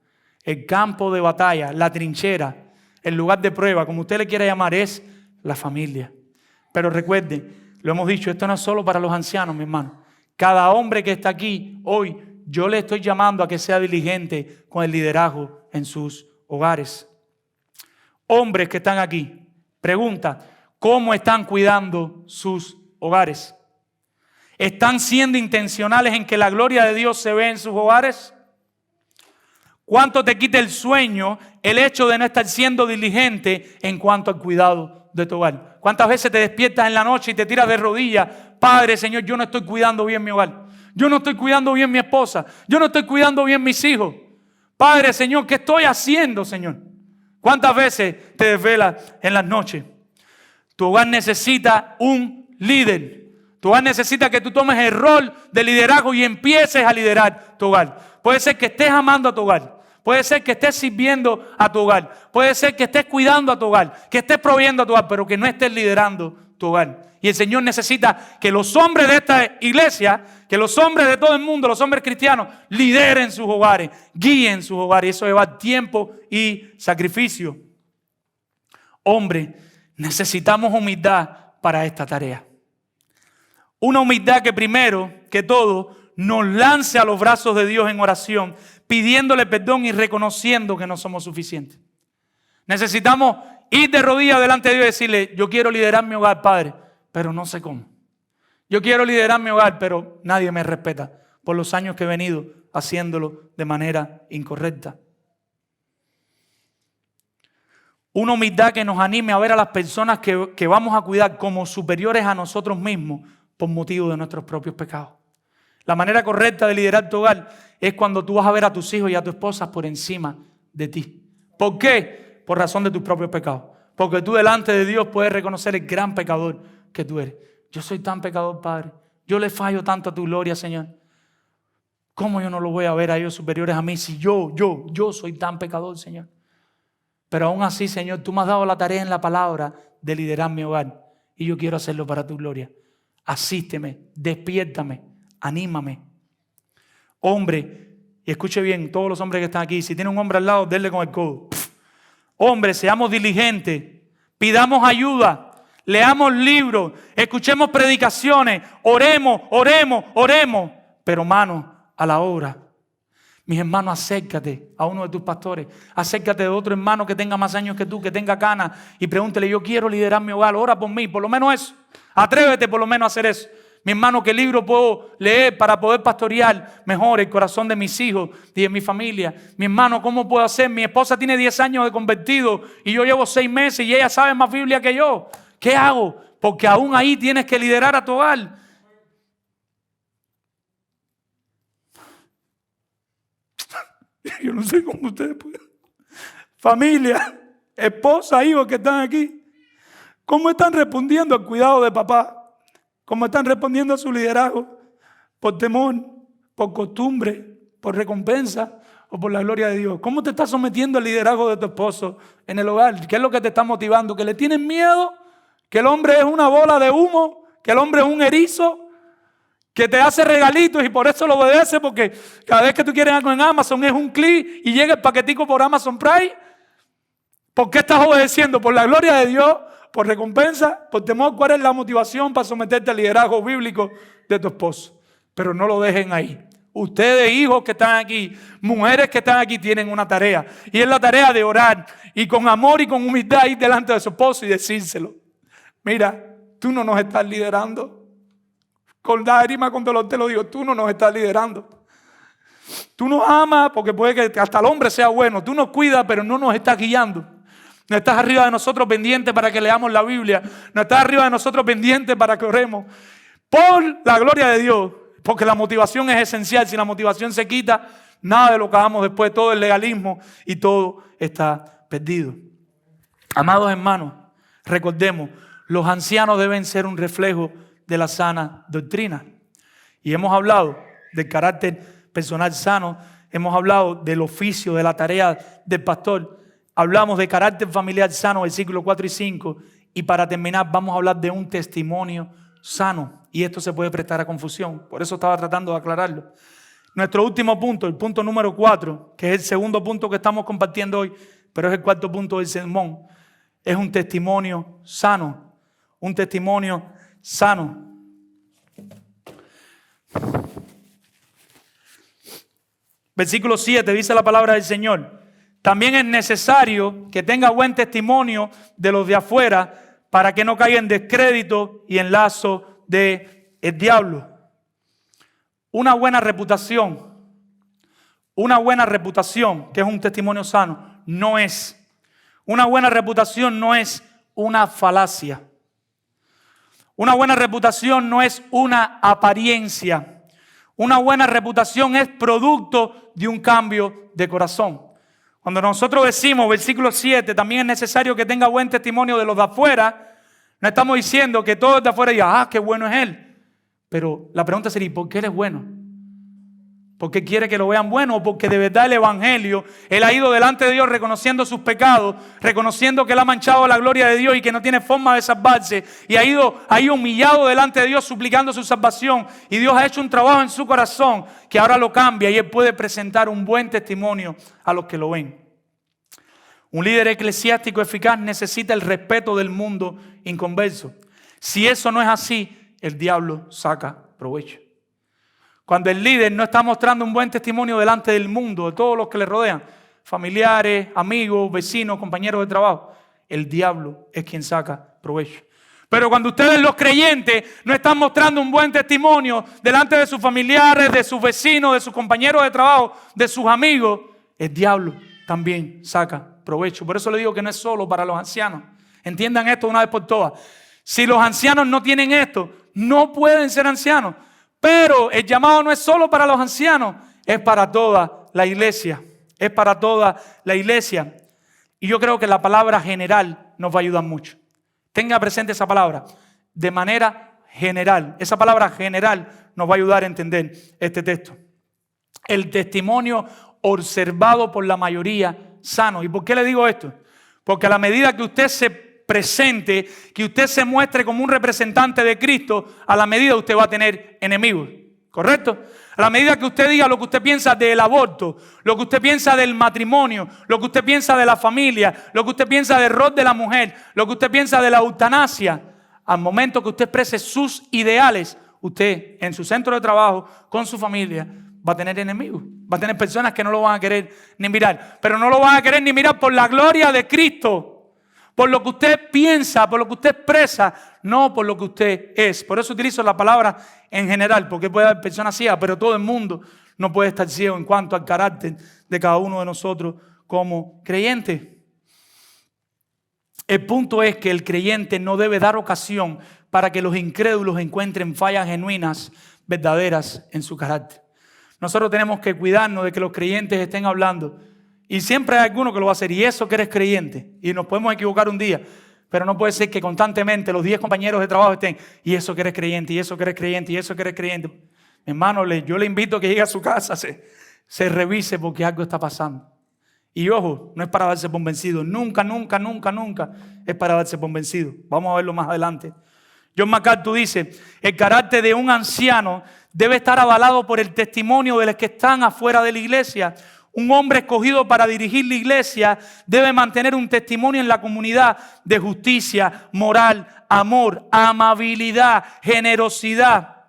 El campo de batalla, la trinchera, el lugar de prueba, como usted le quiera llamar, es la familia. Pero recuerde, lo hemos dicho, esto no es solo para los ancianos, mi hermano. Cada hombre que está aquí hoy, yo le estoy llamando a que sea diligente con el liderazgo en sus hogares. Hombres que están aquí, pregunta, ¿cómo están cuidando sus hogares? ¿Están siendo intencionales en que la gloria de Dios se vea en sus hogares? ¿Cuánto te quita el sueño el hecho de no estar siendo diligente en cuanto al cuidado de tu hogar? ¿Cuántas veces te despiertas en la noche y te tiras de rodillas? Padre, Señor, yo no estoy cuidando bien mi hogar. Yo no estoy cuidando bien mi esposa. Yo no estoy cuidando bien mis hijos. Padre, Señor, ¿qué estoy haciendo, Señor? ¿Cuántas veces te desvelas en las noches? Tu hogar necesita un líder. Tu hogar necesita que tú tomes el rol de liderazgo y empieces a liderar tu hogar. Puede ser que estés amando a tu hogar. Puede ser que estés sirviendo a tu hogar. Puede ser que estés cuidando a tu hogar. Que estés proveyendo a tu hogar, pero que no estés liderando tu hogar. Y el Señor necesita que los hombres de esta iglesia, que los hombres de todo el mundo, los hombres cristianos, lideren sus hogares, guíen sus hogares. Y eso lleva tiempo y sacrificio. Hombre, necesitamos humildad para esta tarea. Una humildad que primero que todo nos lance a los brazos de Dios en oración, pidiéndole perdón y reconociendo que no somos suficientes. Necesitamos ir de rodillas delante de Dios y decirle, yo quiero liderar mi hogar, Padre, pero no sé cómo. Yo quiero liderar mi hogar, pero nadie me respeta por los años que he venido haciéndolo de manera incorrecta. Una humildad que nos anime a ver a las personas que vamos a cuidar como superiores a nosotros mismos por motivo de nuestros propios pecados. La manera correcta de liderar tu hogar es cuando tú vas a ver a tus hijos y a tu esposa por encima de ti. ¿Por qué? Por razón de tus propios pecados. Porque tú delante de Dios puedes reconocer el gran pecador que tú eres. Yo soy tan pecador, Padre. Yo le fallo tanto a tu gloria, Señor. ¿Cómo yo no lo voy a ver a ellos superiores a mí si yo soy tan pecador, Señor? Pero aún así, Señor, tú me has dado la tarea en la palabra de liderar mi hogar. Y yo quiero hacerlo para tu gloria. Asísteme, despiértame, anímame. Hombre, y escuche bien, todos los hombres que están aquí, si tiene un hombre al lado, denle con el codo. Hombre, seamos diligentes, pidamos ayuda, leamos libros, escuchemos predicaciones, oremos, pero manos a la obra. Mis hermanos, acércate a uno de tus pastores, acércate de otro hermano que tenga más años que tú, que tenga canas, y pregúntele, yo quiero liderar mi hogar, ora por mí, por lo menos eso. Atrévete por lo menos a hacer eso. Mi hermano, ¿qué libro puedo leer para poder pastorear mejor el corazón de mis hijos y de mi familia? Mi hermano, ¿cómo puedo hacer? Mi esposa tiene 10 años de convertido y yo llevo 6 meses y ella sabe más Biblia que yo. ¿Qué hago? Porque aún ahí tienes que liderar a tu hogar. Yo no sé cómo ustedes pueden. Familia, esposa, hijos que están aquí, ¿cómo están respondiendo al cuidado de papá? ¿Cómo están respondiendo a su liderazgo? ¿Por temor, por costumbre, por recompensa o por la gloria de Dios? ¿Cómo te estás sometiendo al liderazgo de tu esposo en el hogar? ¿Qué es lo que te está motivando? ¿Que le tienes miedo? ¿Que el hombre es una bola de humo? ¿Que el hombre es un erizo? ¿Que te hace regalitos y por eso lo obedece? Porque cada vez que tú quieres algo en Amazon es un clic y llega el paquetico por Amazon Prime. ¿Por qué estás obedeciendo? ¿Por la gloria de Dios? ¿Por recompensa? ¿Por temor? ¿Cuál es la motivación para someterte al liderazgo bíblico de tu esposo? Pero no lo dejen ahí. Ustedes, hijos que están aquí, mujeres que están aquí, tienen una tarea. Y es la tarea de orar y con amor y con humildad ir delante de su esposo y decírselo. Mira, tú no nos estás liderando. Con lágrimas, con dolor te lo digo, tú no nos estás liderando. Tú nos amas porque puede que hasta el hombre sea bueno. Tú nos cuidas, pero no nos estás guiando. No estás arriba de nosotros pendiente para que leamos la Biblia. No estás arriba de nosotros pendiente para que oremos. Por la gloria de Dios. Porque la motivación es esencial. Si la motivación se quita, nada de lo que hagamos después, todo el legalismo y todo está perdido. Amados hermanos, recordemos, los ancianos deben ser un reflejo de la sana doctrina. Y hemos hablado del carácter personal sano, hemos hablado del oficio, de la tarea del pastor. Hablamos de carácter familiar sano, versículos 4 y 5. Y para terminar vamos a hablar de un testimonio sano. Y esto se puede prestar a confusión. Por eso estaba tratando de aclararlo. Nuestro último punto, el punto número 4, que es el segundo punto que estamos compartiendo hoy, pero es el cuarto punto del sermón, es un testimonio sano. Un testimonio sano. Versículo 7 dice la palabra del Señor. También es necesario que tenga buen testimonio de los de afuera para que no caiga en descrédito y en lazo del diablo. Una buena reputación, que es un testimonio sano, no es. Una buena reputación no es una falacia. Una buena reputación no es una apariencia. Una buena reputación es producto de un cambio de corazón. Cuando nosotros decimos, versículo 7, también es necesario que tenga buen testimonio de los de afuera, no estamos diciendo que todos de afuera digan, qué bueno es él. Pero la pregunta sería, ¿por qué él es bueno? ¿Porque quiere que lo vean bueno o porque de verdad el evangelio, él ha ido delante de Dios reconociendo sus pecados, reconociendo que él ha manchado la gloria de Dios y que no tiene forma de salvarse, y ha ido humillado delante de Dios suplicando su salvación, y Dios ha hecho un trabajo en su corazón que ahora lo cambia y él puede presentar un buen testimonio a los que lo ven? Un líder eclesiástico eficaz necesita el respeto del mundo inconverso. Si eso no es así, el diablo saca provecho. Cuando el líder no está mostrando un buen testimonio delante del mundo, de todos los que le rodean, familiares, amigos, vecinos, compañeros de trabajo, el diablo es quien saca provecho. Pero cuando ustedes los creyentes no están mostrando un buen testimonio delante de sus familiares, de sus vecinos, de sus compañeros de trabajo, de sus amigos, el diablo también saca provecho. Por eso le digo que no es solo para los ancianos. Entiendan esto una vez por todas. Si los ancianos no tienen esto, no pueden ser ancianos. Pero el llamado no es solo para los ancianos, es para toda la iglesia. Es para toda la iglesia. Y yo creo que la palabra general nos va a ayudar mucho. Tenga presente esa palabra. De manera general. Esa palabra general nos va a ayudar a entender este texto. El testimonio observado por la mayoría sano. ¿Y por qué le digo esto? Porque a la medida que usted se presente, que usted se muestre como un representante de Cristo, a la medida usted va a tener enemigos, ¿correcto? A la medida que usted diga lo que usted piensa del aborto, lo que usted piensa del matrimonio, lo que usted piensa de la familia, lo que usted piensa del rol de la mujer, lo que usted piensa de la eutanasia, al momento que usted exprese sus ideales, usted en su centro de trabajo, con su familia, va a tener enemigos, va a tener personas que no lo van a querer ni mirar, pero no lo van a querer ni mirar por la gloria de Cristo. Por lo que usted piensa, por lo que usted expresa, no por lo que usted es. Por eso utilizo la palabra en general, porque puede haber personas ciegas, pero todo el mundo no puede estar ciego en cuanto al carácter de cada uno de nosotros como creyentes. El punto es que el creyente no debe dar ocasión para que los incrédulos encuentren fallas genuinas, verdaderas en su carácter. Nosotros tenemos que cuidarnos de que los creyentes estén hablando. Y siempre hay alguno que lo va a hacer. Y eso que eres creyente. Y nos podemos equivocar un día. Pero no puede ser que constantemente los 10 compañeros de trabajo estén. Y eso que eres creyente, y eso que eres creyente, y eso que eres creyente. Mi hermano, yo le invito a que llegue a su casa, se revise porque algo está pasando. Y ojo, no es para darse por vencido. Nunca es para darse por vencido. Vamos a verlo más adelante. John MacArthur dice, el carácter de un anciano debe estar avalado por el testimonio de los que están afuera de la iglesia. Un hombre escogido para dirigir la iglesia debe mantener un testimonio en la comunidad de justicia, moral, amor, amabilidad, generosidad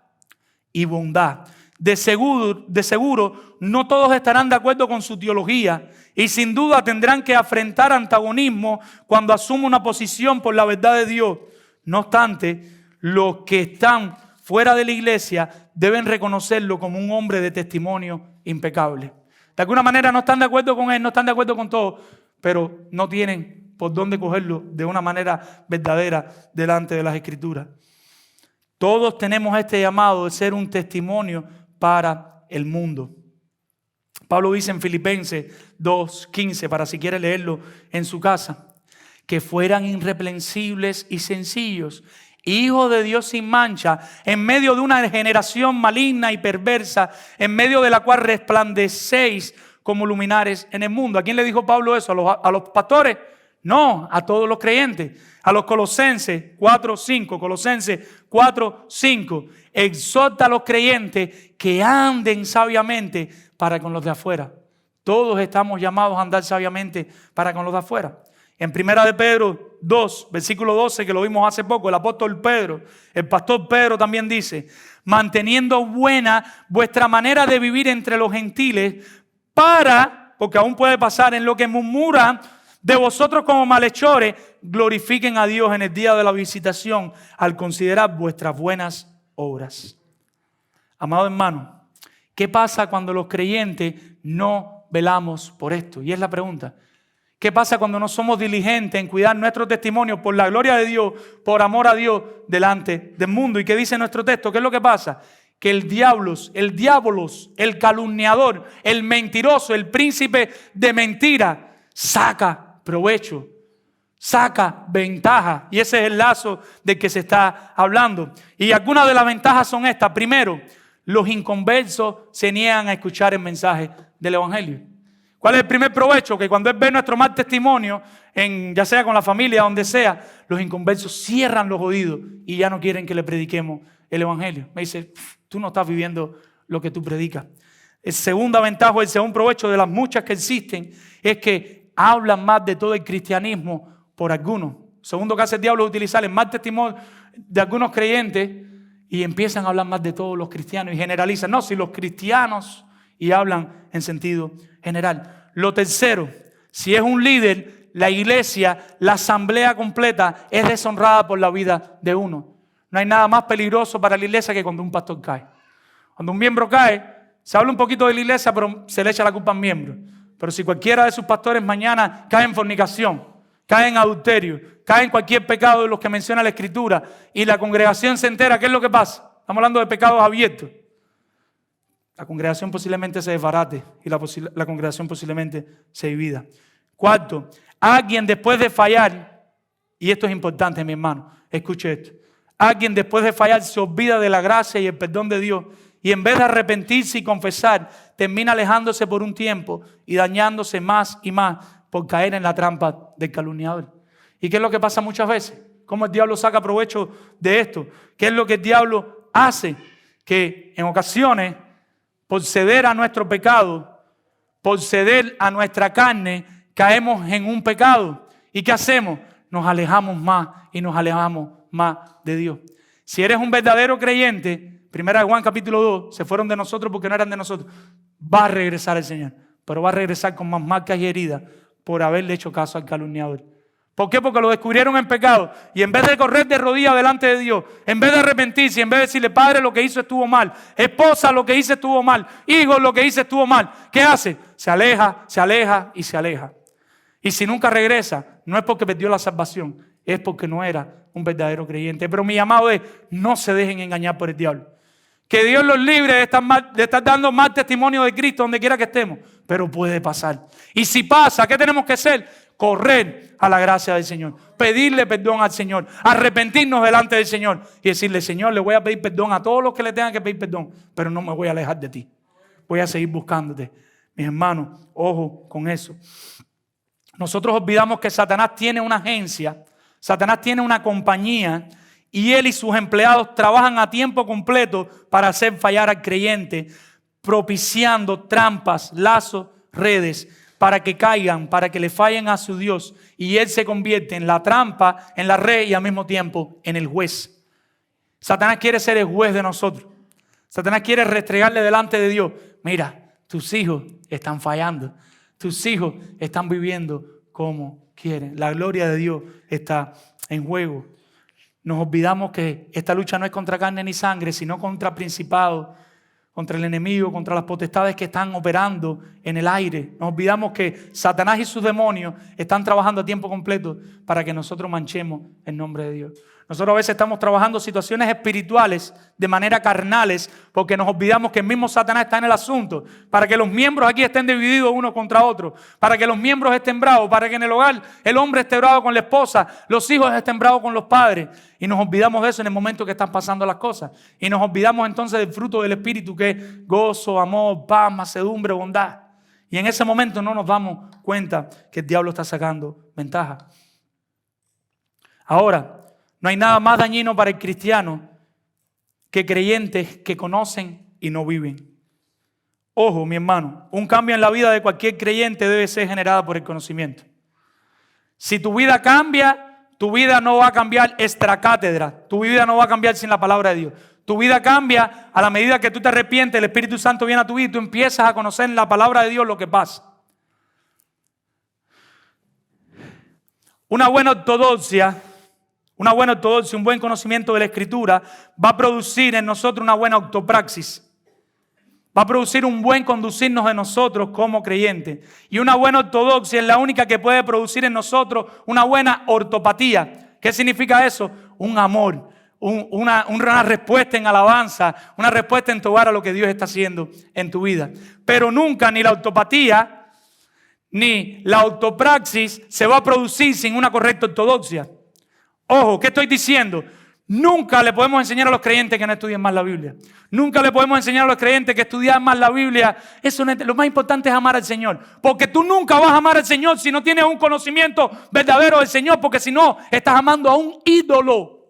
y bondad. De seguro, no todos estarán de acuerdo con su teología y sin duda tendrán que afrontar antagonismo cuando asumen una posición por la verdad de Dios. No obstante, los que están fuera de la iglesia deben reconocerlo como un hombre de testimonio impecable. De alguna manera no están de acuerdo con él, no están de acuerdo con todo, pero no tienen por dónde cogerlo de una manera verdadera delante de las Escrituras. Todos tenemos este llamado de ser un testimonio para el mundo. Pablo dice en Filipenses 2:15, para si quiere leerlo en su casa, que fueran irreprensibles y sencillos, hijos de Dios sin mancha, en medio de una generación maligna y perversa, en medio de la cual resplandecéis como luminares en el mundo. ¿A quién le dijo Pablo eso? ¿A los pastores? No, a todos los creyentes. A los Colosenses 4:5, Colosenses 4:5, exhorta a los creyentes que anden sabiamente para con los de afuera. Todos estamos llamados a andar sabiamente para con los de afuera. En 1 de Pedro 2, versículo 12, que lo vimos hace poco, el apóstol Pedro, el pastor Pedro también dice, manteniendo buena vuestra manera de vivir entre los gentiles, porque aún puede pasar, en lo que murmuran de vosotros como malhechores, glorifiquen a Dios en el día de la visitación al considerar vuestras buenas obras. Amado hermano, ¿qué pasa cuando los creyentes no velamos por esto? Y es la pregunta. ¿Qué pasa cuando no somos diligentes en cuidar nuestro testimonio por la gloria de Dios, por amor a Dios delante del mundo? ¿Y qué dice nuestro texto? ¿Qué es lo que pasa? Que el diabolos, el calumniador, el mentiroso, el príncipe de mentira, saca provecho, saca ventaja. Y ese es el lazo del que se está hablando. Y algunas de las ventajas son estas. Primero, los inconversos se niegan a escuchar el mensaje del evangelio. ¿Cuál es el primer provecho? Que cuando él ve nuestro mal testimonio, ya sea con la familia, donde sea, los inconversos cierran los oídos y ya no quieren que le prediquemos el evangelio. Me dice, tú no estás viviendo lo que tú predicas. La segunda ventaja, el segundo provecho de las muchas que existen, es que hablan más de todo el cristianismo por algunos. Segundo que hace el diablo es utilizar el mal testimonio de algunos creyentes y empiezan a hablar más de todos los cristianos y generalizan. No, si los cristianos, y hablan en sentido general. Lo tercero, si es un líder, la iglesia, la asamblea completa es deshonrada por la vida de uno. No hay nada más peligroso para la iglesia que cuando un pastor cae. Cuando un miembro cae, se habla un poquito de la iglesia, pero se le echa la culpa al miembro. Pero si cualquiera de sus pastores mañana cae en fornicación, cae en adulterio, cae en cualquier pecado de los que menciona la Escritura y la congregación se entera, ¿qué es lo que pasa? Estamos hablando de pecados abiertos. La congregación posiblemente se desbarate y la congregación posiblemente se divida. Cuarto, alguien después de fallar, y esto es importante, mi hermano, escuche esto. Alguien después de fallar se olvida de la gracia y el perdón de Dios y en vez de arrepentirse y confesar, termina alejándose por un tiempo y dañándose más y más por caer en la trampa del calumniador. ¿Y qué es lo que pasa muchas veces? ¿Cómo el diablo saca provecho de esto? ¿Qué es lo que el diablo hace? Que en ocasiones, por ceder a nuestro pecado, por ceder a nuestra carne, caemos en un pecado. ¿Y qué hacemos? Nos alejamos más y nos alejamos más de Dios. Si eres un verdadero creyente, 1 Juan capítulo 2, se fueron de nosotros porque no eran de nosotros, va a regresar el Señor, pero va a regresar con más marcas y heridas por haberle hecho caso al calumniador. ¿Por qué? Porque lo descubrieron en pecado y en vez de correr de rodillas delante de Dios, en vez de arrepentirse, en vez de decirle, Padre, lo que hizo estuvo mal, esposa, lo que hice estuvo mal, hijo, lo que hice estuvo mal, ¿qué hace? Se aleja y se aleja. Y si nunca regresa, no es porque perdió la salvación, es porque no era un verdadero creyente. Pero mi llamado es, no se dejen engañar por el diablo. Que Dios los libre de estar dando mal testimonio de Cristo donde quiera que estemos. Pero puede pasar. Y si pasa, ¿qué tenemos que hacer? Correr a la gracia del Señor. Pedirle perdón al Señor. Arrepentirnos delante del Señor. Y decirle, Señor, le voy a pedir perdón a todos los que le tengan que pedir perdón. Pero no me voy a alejar de ti. Voy a seguir buscándote. Mis hermanos, ojo con eso. Nosotros olvidamos que Satanás tiene una agencia. Satanás tiene una compañía. Y él y sus empleados trabajan a tiempo completo para hacer fallar al creyente, propiciando trampas, lazos, redes, para que caigan, para que le fallen a su Dios. Y él se convierte en la trampa, en la red y al mismo tiempo en el juez. Satanás quiere ser el juez de nosotros. Satanás quiere restregarle delante de Dios. Mira, tus hijos están fallando. Tus hijos están viviendo como quieren. La gloria de Dios está en juego. Nos olvidamos que esta lucha no es contra carne ni sangre, sino contra principados, contra el enemigo, contra las potestades que están operando en el aire. Nos olvidamos que Satanás y sus demonios están trabajando a tiempo completo para que nosotros manchemos el nombre de Dios. Nosotros a veces estamos trabajando situaciones espirituales de manera carnales porque nos olvidamos que el mismo Satanás está en el asunto para que los miembros aquí estén divididos unos contra otros, para que los miembros estén bravos, para que en el hogar el hombre esté bravo con la esposa, los hijos estén bravos con los padres. Y nos olvidamos de eso en el momento que están pasando las cosas. Y nos olvidamos entonces del fruto del Espíritu, que es gozo, amor, paz, mansedumbre, bondad. Y en ese momento no nos damos cuenta que el diablo está sacando ventaja. Ahora, no hay nada más dañino para el cristiano que creyentes que conocen y no viven. Ojo, mi hermano, un cambio en la vida de cualquier creyente debe ser generado por el conocimiento. Si tu vida cambia, tu vida no va a cambiar extra cátedra. Tu vida no va a cambiar sin la palabra de Dios. Tu vida cambia a la medida que tú te arrepientes, el Espíritu Santo viene a tu vida y tú empiezas a conocer en la palabra de Dios lo que pasa. Una buena ortodoxia, un buen conocimiento de la Escritura va a producir en nosotros una buena ortopraxis. Va a producir un buen conducirnos de nosotros como creyentes. Y una buena ortodoxia es la única que puede producir en nosotros una buena ortopatía. ¿Qué significa eso? Un amor, una respuesta en alabanza, una respuesta en tu hogar a lo que Dios está haciendo en tu vida. Pero nunca ni la ortopatía ni la ortopraxis se va a producir sin una correcta ortodoxia. Ojo, ¿qué estoy diciendo? Nunca le podemos enseñar a los creyentes que no estudien más la Biblia. Nunca le podemos enseñar a los creyentes que estudiar más la Biblia. Lo más importante es amar al Señor. Porque tú nunca vas a amar al Señor si no tienes un conocimiento verdadero del Señor. Porque si no, estás amando a un ídolo.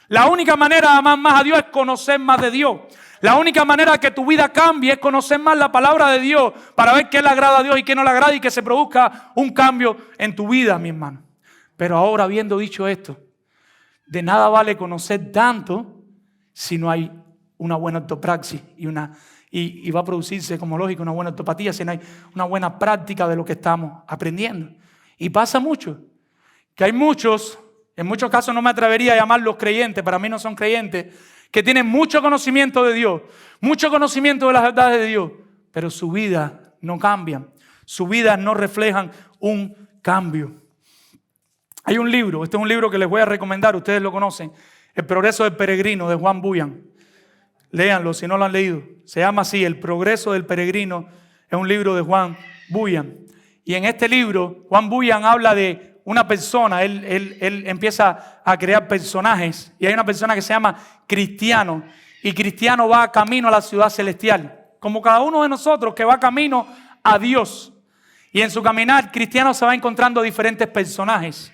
La única manera de amar más a Dios es conocer más de Dios. La única manera de que tu vida cambie es conocer más la palabra de Dios para ver qué le agrada a Dios y qué no le agrada y que se produzca un cambio en tu vida, mi hermano. Pero ahora, habiendo dicho esto, de nada vale conocer tanto si no hay una buena ortopraxis y va a producirse, como lógico, una buena ortopatía si no hay una buena práctica de lo que estamos aprendiendo. Y pasa mucho, que hay muchos, en muchos casos no me atrevería a llamarlos creyentes, para mí no son creyentes, que tienen mucho conocimiento de Dios, mucho conocimiento de las verdades de Dios, pero su vida no cambia, su vida no reflejan un cambio. Hay un libro, este es un libro que les voy a recomendar, ustedes lo conocen, El progreso del peregrino, de Juan Bunyan. Léanlo si no lo han leído. Se llama así, El progreso del peregrino, es un libro de Juan Bunyan. Y en este libro, Juan Bunyan habla de una persona, él empieza a crear personajes. Y hay una persona que se llama Cristiano. Y Cristiano va camino a la ciudad celestial, como cada uno de nosotros que va camino a Dios. Y en su caminar, Cristiano se va encontrando diferentes personajes.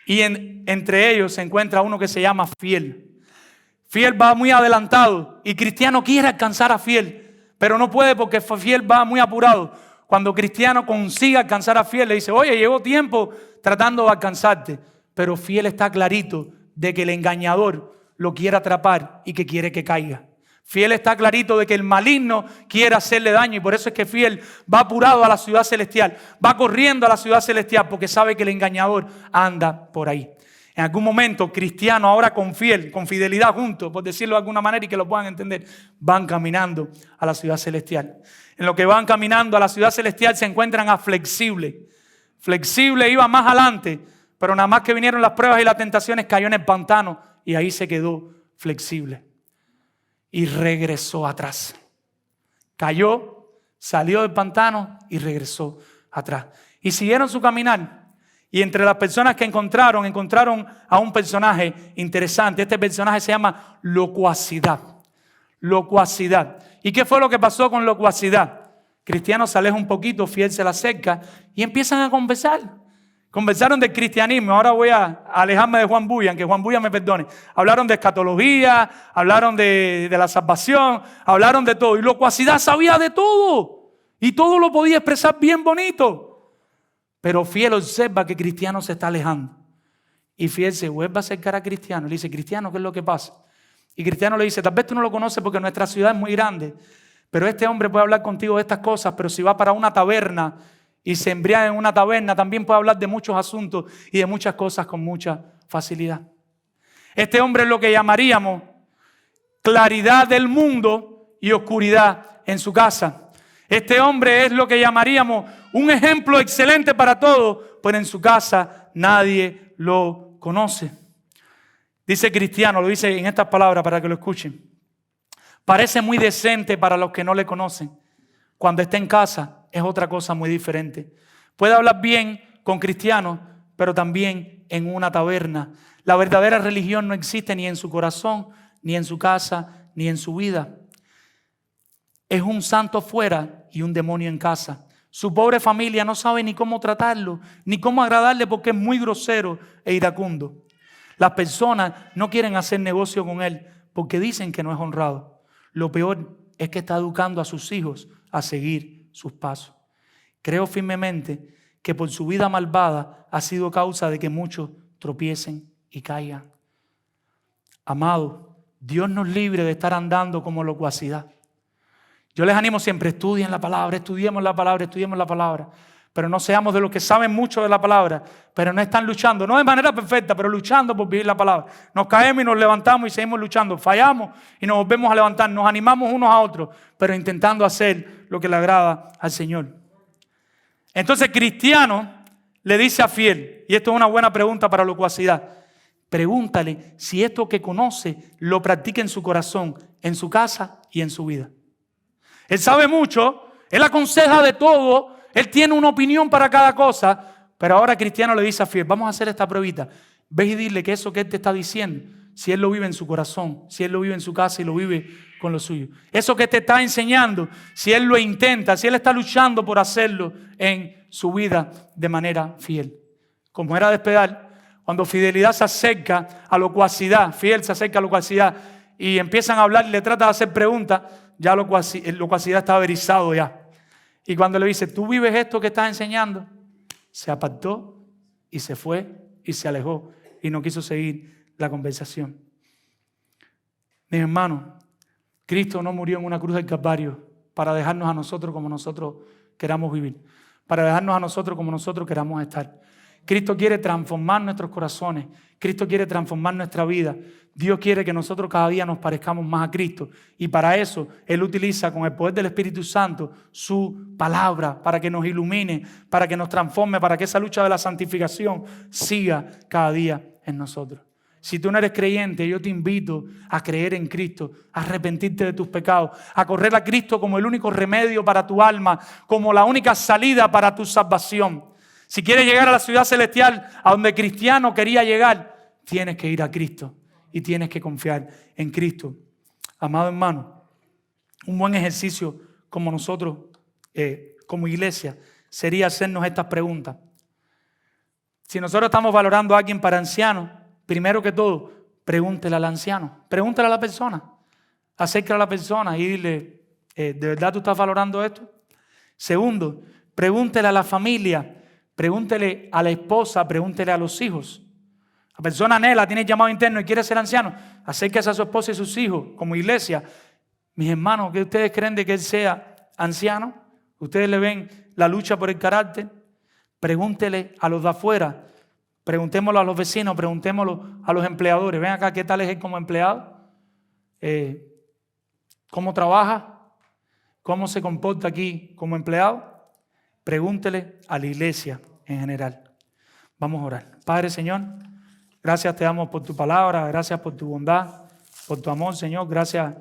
Y entre ellos se encuentra uno que se llama Fiel. Fiel va muy adelantado y Cristiano quiere alcanzar a Fiel, pero no puede porque Fiel va muy apurado. Cuando Cristiano consigue alcanzar a Fiel, le dice, oye, llevo tiempo tratando de alcanzarte. Pero Fiel está clarito de que el engañador lo quiere atrapar y que quiere que caiga. Fiel está clarito de que el maligno quiere hacerle daño y por eso es que Fiel va apurado a la ciudad celestial, va corriendo a la ciudad celestial porque sabe que el engañador anda por ahí. En algún momento, Cristiano ahora con fidelidad juntos, por decirlo de alguna manera y que lo puedan entender, van caminando a la ciudad celestial. En lo que van caminando a la ciudad celestial se encuentran a Flexible. Flexible iba más adelante, pero nada más que vinieron las pruebas y las tentaciones cayó en el pantano y ahí se quedó Flexible. Y regresó atrás. Cayó, salió del pantano y regresó atrás. Y siguieron su caminar. Y entre las personas que encontraron a un personaje interesante. Este personaje se llama Locuacidad. Locuacidad. ¿Y qué fue lo que pasó con Locuacidad? Cristiano se aleja un poquito, Fiel se la acerca y empiezan a conversar. Conversaron del cristianismo. Ahora voy a alejarme de Juan Bunyan, que Juan Bunyan me perdone. Hablaron de escatología, hablaron de la salvación, hablaron de todo. Y Locuacidad sabía de todo. Y todo lo podía expresar bien bonito. Pero Fiel observa que Cristiano se está alejando. Y Fiel se vuelve a acercar a Cristiano. Le dice, Cristiano, ¿qué es lo que pasa? Y Cristiano le dice, tal vez tú no lo conoces porque nuestra ciudad es muy grande, pero este hombre puede hablar contigo de estas cosas, pero si va para una taberna y se embriaga en una taberna, también puede hablar de muchos asuntos y de muchas cosas con mucha facilidad. Este hombre es lo que llamaríamos claridad del mundo y oscuridad en su casa. Este hombre es lo que llamaríamos un ejemplo excelente para todos, pero en su casa nadie lo conoce. Dice Cristiano, lo dice en estas palabras para que lo escuchen. Parece muy decente para los que no le conocen. Cuando está en casa es otra cosa muy diferente. Puede hablar bien con cristianos, pero también en una taberna. La verdadera religión no existe ni en su corazón, ni en su casa, ni en su vida. Es un santo fuera y un demonio en casa. Su pobre familia no sabe ni cómo tratarlo, ni cómo agradarle porque es muy grosero e iracundo. Las personas no quieren hacer negocio con él porque dicen que no es honrado. Lo peor es que está educando a sus hijos a seguir sus pasos. Creo firmemente que por su vida malvada ha sido causa de que muchos tropiecen y caigan. Amado, Dios nos libre de estar andando como locuacidad. Yo les animo siempre, estudien la palabra, estudiemos la palabra. Pero no seamos de los que saben mucho de la palabra, pero no están luchando, no de manera perfecta, pero luchando por vivir la palabra. Nos caemos y nos levantamos y seguimos luchando. Fallamos y nos volvemos a levantar. Nos animamos unos a otros, pero intentando hacer lo que le agrada al Señor. Entonces, Cristiano le dice a Fiel, y esto es una buena pregunta para locuacidad, pregúntale si esto que conoce lo practica en su corazón, en su casa y en su vida. Él sabe mucho, él aconseja de todo, él tiene una opinión para cada cosa, pero ahora Cristiano le dice a Fiel, vamos a hacer esta pruebita. Ve y dile que eso que él te está diciendo, si él lo vive en su corazón, si él lo vive en su casa y lo vive con lo suyo. Eso que te está enseñando, si él lo intenta, si él está luchando por hacerlo en su vida de manera fiel. Como era de esperar, cuando fidelidad se acerca a locuacidad, Fiel se acerca a locuacidad y empiezan a hablar y le trata de hacer preguntas, ya locuacidad está erizado ya. Y cuando le dice, ¿tú vives esto que estás enseñando? Se apartó y se fue y se alejó y no quiso seguir la conversación. Mis hermanos, Cristo no murió en una cruz del Calvario para dejarnos a nosotros como nosotros queramos vivir, para dejarnos a nosotros como nosotros queramos estar. Cristo quiere transformar nuestros corazones. Cristo quiere transformar nuestra vida. Dios quiere que nosotros cada día nos parezcamos más a Cristo. Y para eso Él utiliza con el poder del Espíritu Santo su palabra para que nos ilumine, para que nos transforme, para que esa lucha de la santificación siga cada día en nosotros. Si tú no eres creyente, yo te invito a creer en Cristo, a arrepentirte de tus pecados, a correr a Cristo como el único remedio para tu alma, como la única salida para tu salvación. Si quieres llegar a la ciudad celestial, a donde Cristiano quería llegar, tienes que ir a Cristo y tienes que confiar en Cristo. Amado hermano, un buen ejercicio como nosotros, como iglesia, sería hacernos estas preguntas. Si nosotros estamos valorando a alguien para anciano, primero que todo, pregúntele al anciano, pregúntele a la persona, acércale a la persona y dile, ¿de verdad tú estás valorando esto? Segundo, pregúntele a la familia, pregúntele a la esposa, pregúntele a los hijos. La persona anhela, tiene llamado interno y quiere ser anciano, acérquese a su esposa y sus hijos como iglesia. Mis hermanos, ¿qué ustedes creen de que él sea anciano? ¿Ustedes le ven la lucha por el carácter? Pregúntele a los de afuera, preguntémoslo a los vecinos, preguntémoslo a los empleadores. Ven acá, ¿qué tal es él como empleado? ¿Cómo trabaja? ¿Cómo se comporta aquí como empleado? Pregúntele a la iglesia en general. Vamos a orar. Padre, Señor, gracias te damos por tu palabra, gracias por tu bondad, por tu amor, Señor. Gracias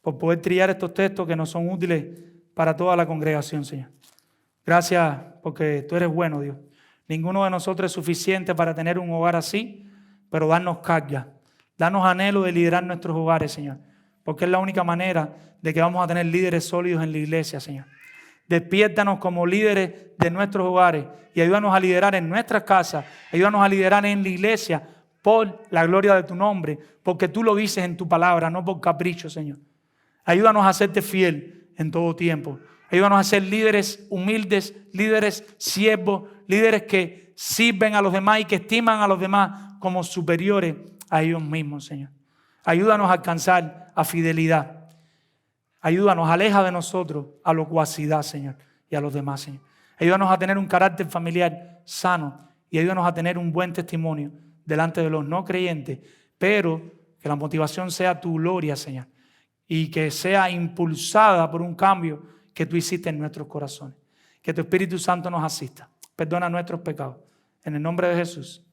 por poder trillar estos textos que nos son útiles para toda la congregación, Señor. Gracias porque tú eres bueno, Dios. Ninguno de nosotros es suficiente para tener un hogar así, pero danos carga, danos anhelo de liderar nuestros hogares, Señor, porque es la única manera de que vamos a tener líderes sólidos en la iglesia, Señor. Despiértanos como líderes de nuestros hogares y ayúdanos a liderar en nuestras casas, ayúdanos a liderar en la iglesia por la gloria de tu nombre, porque tú lo dices en tu palabra, no por capricho, Señor. Ayúdanos a serte fiel en todo tiempo. Ayúdanos a ser líderes humildes, líderes siervos, líderes que sirven a los demás y que estiman a los demás como superiores a ellos mismos, Señor. Ayúdanos a alcanzar a fidelidad. Ayúdanos, aleja de nosotros a locuacidad, Señor, y a los demás, Señor. Ayúdanos a tener un carácter familiar sano y ayúdanos a tener un buen testimonio delante de los no creyentes, pero que la motivación sea tu gloria, Señor, y que sea impulsada por un cambio que tú hiciste en nuestros corazones. Que tu Espíritu Santo nos asista. Perdona nuestros pecados. En el nombre de Jesús.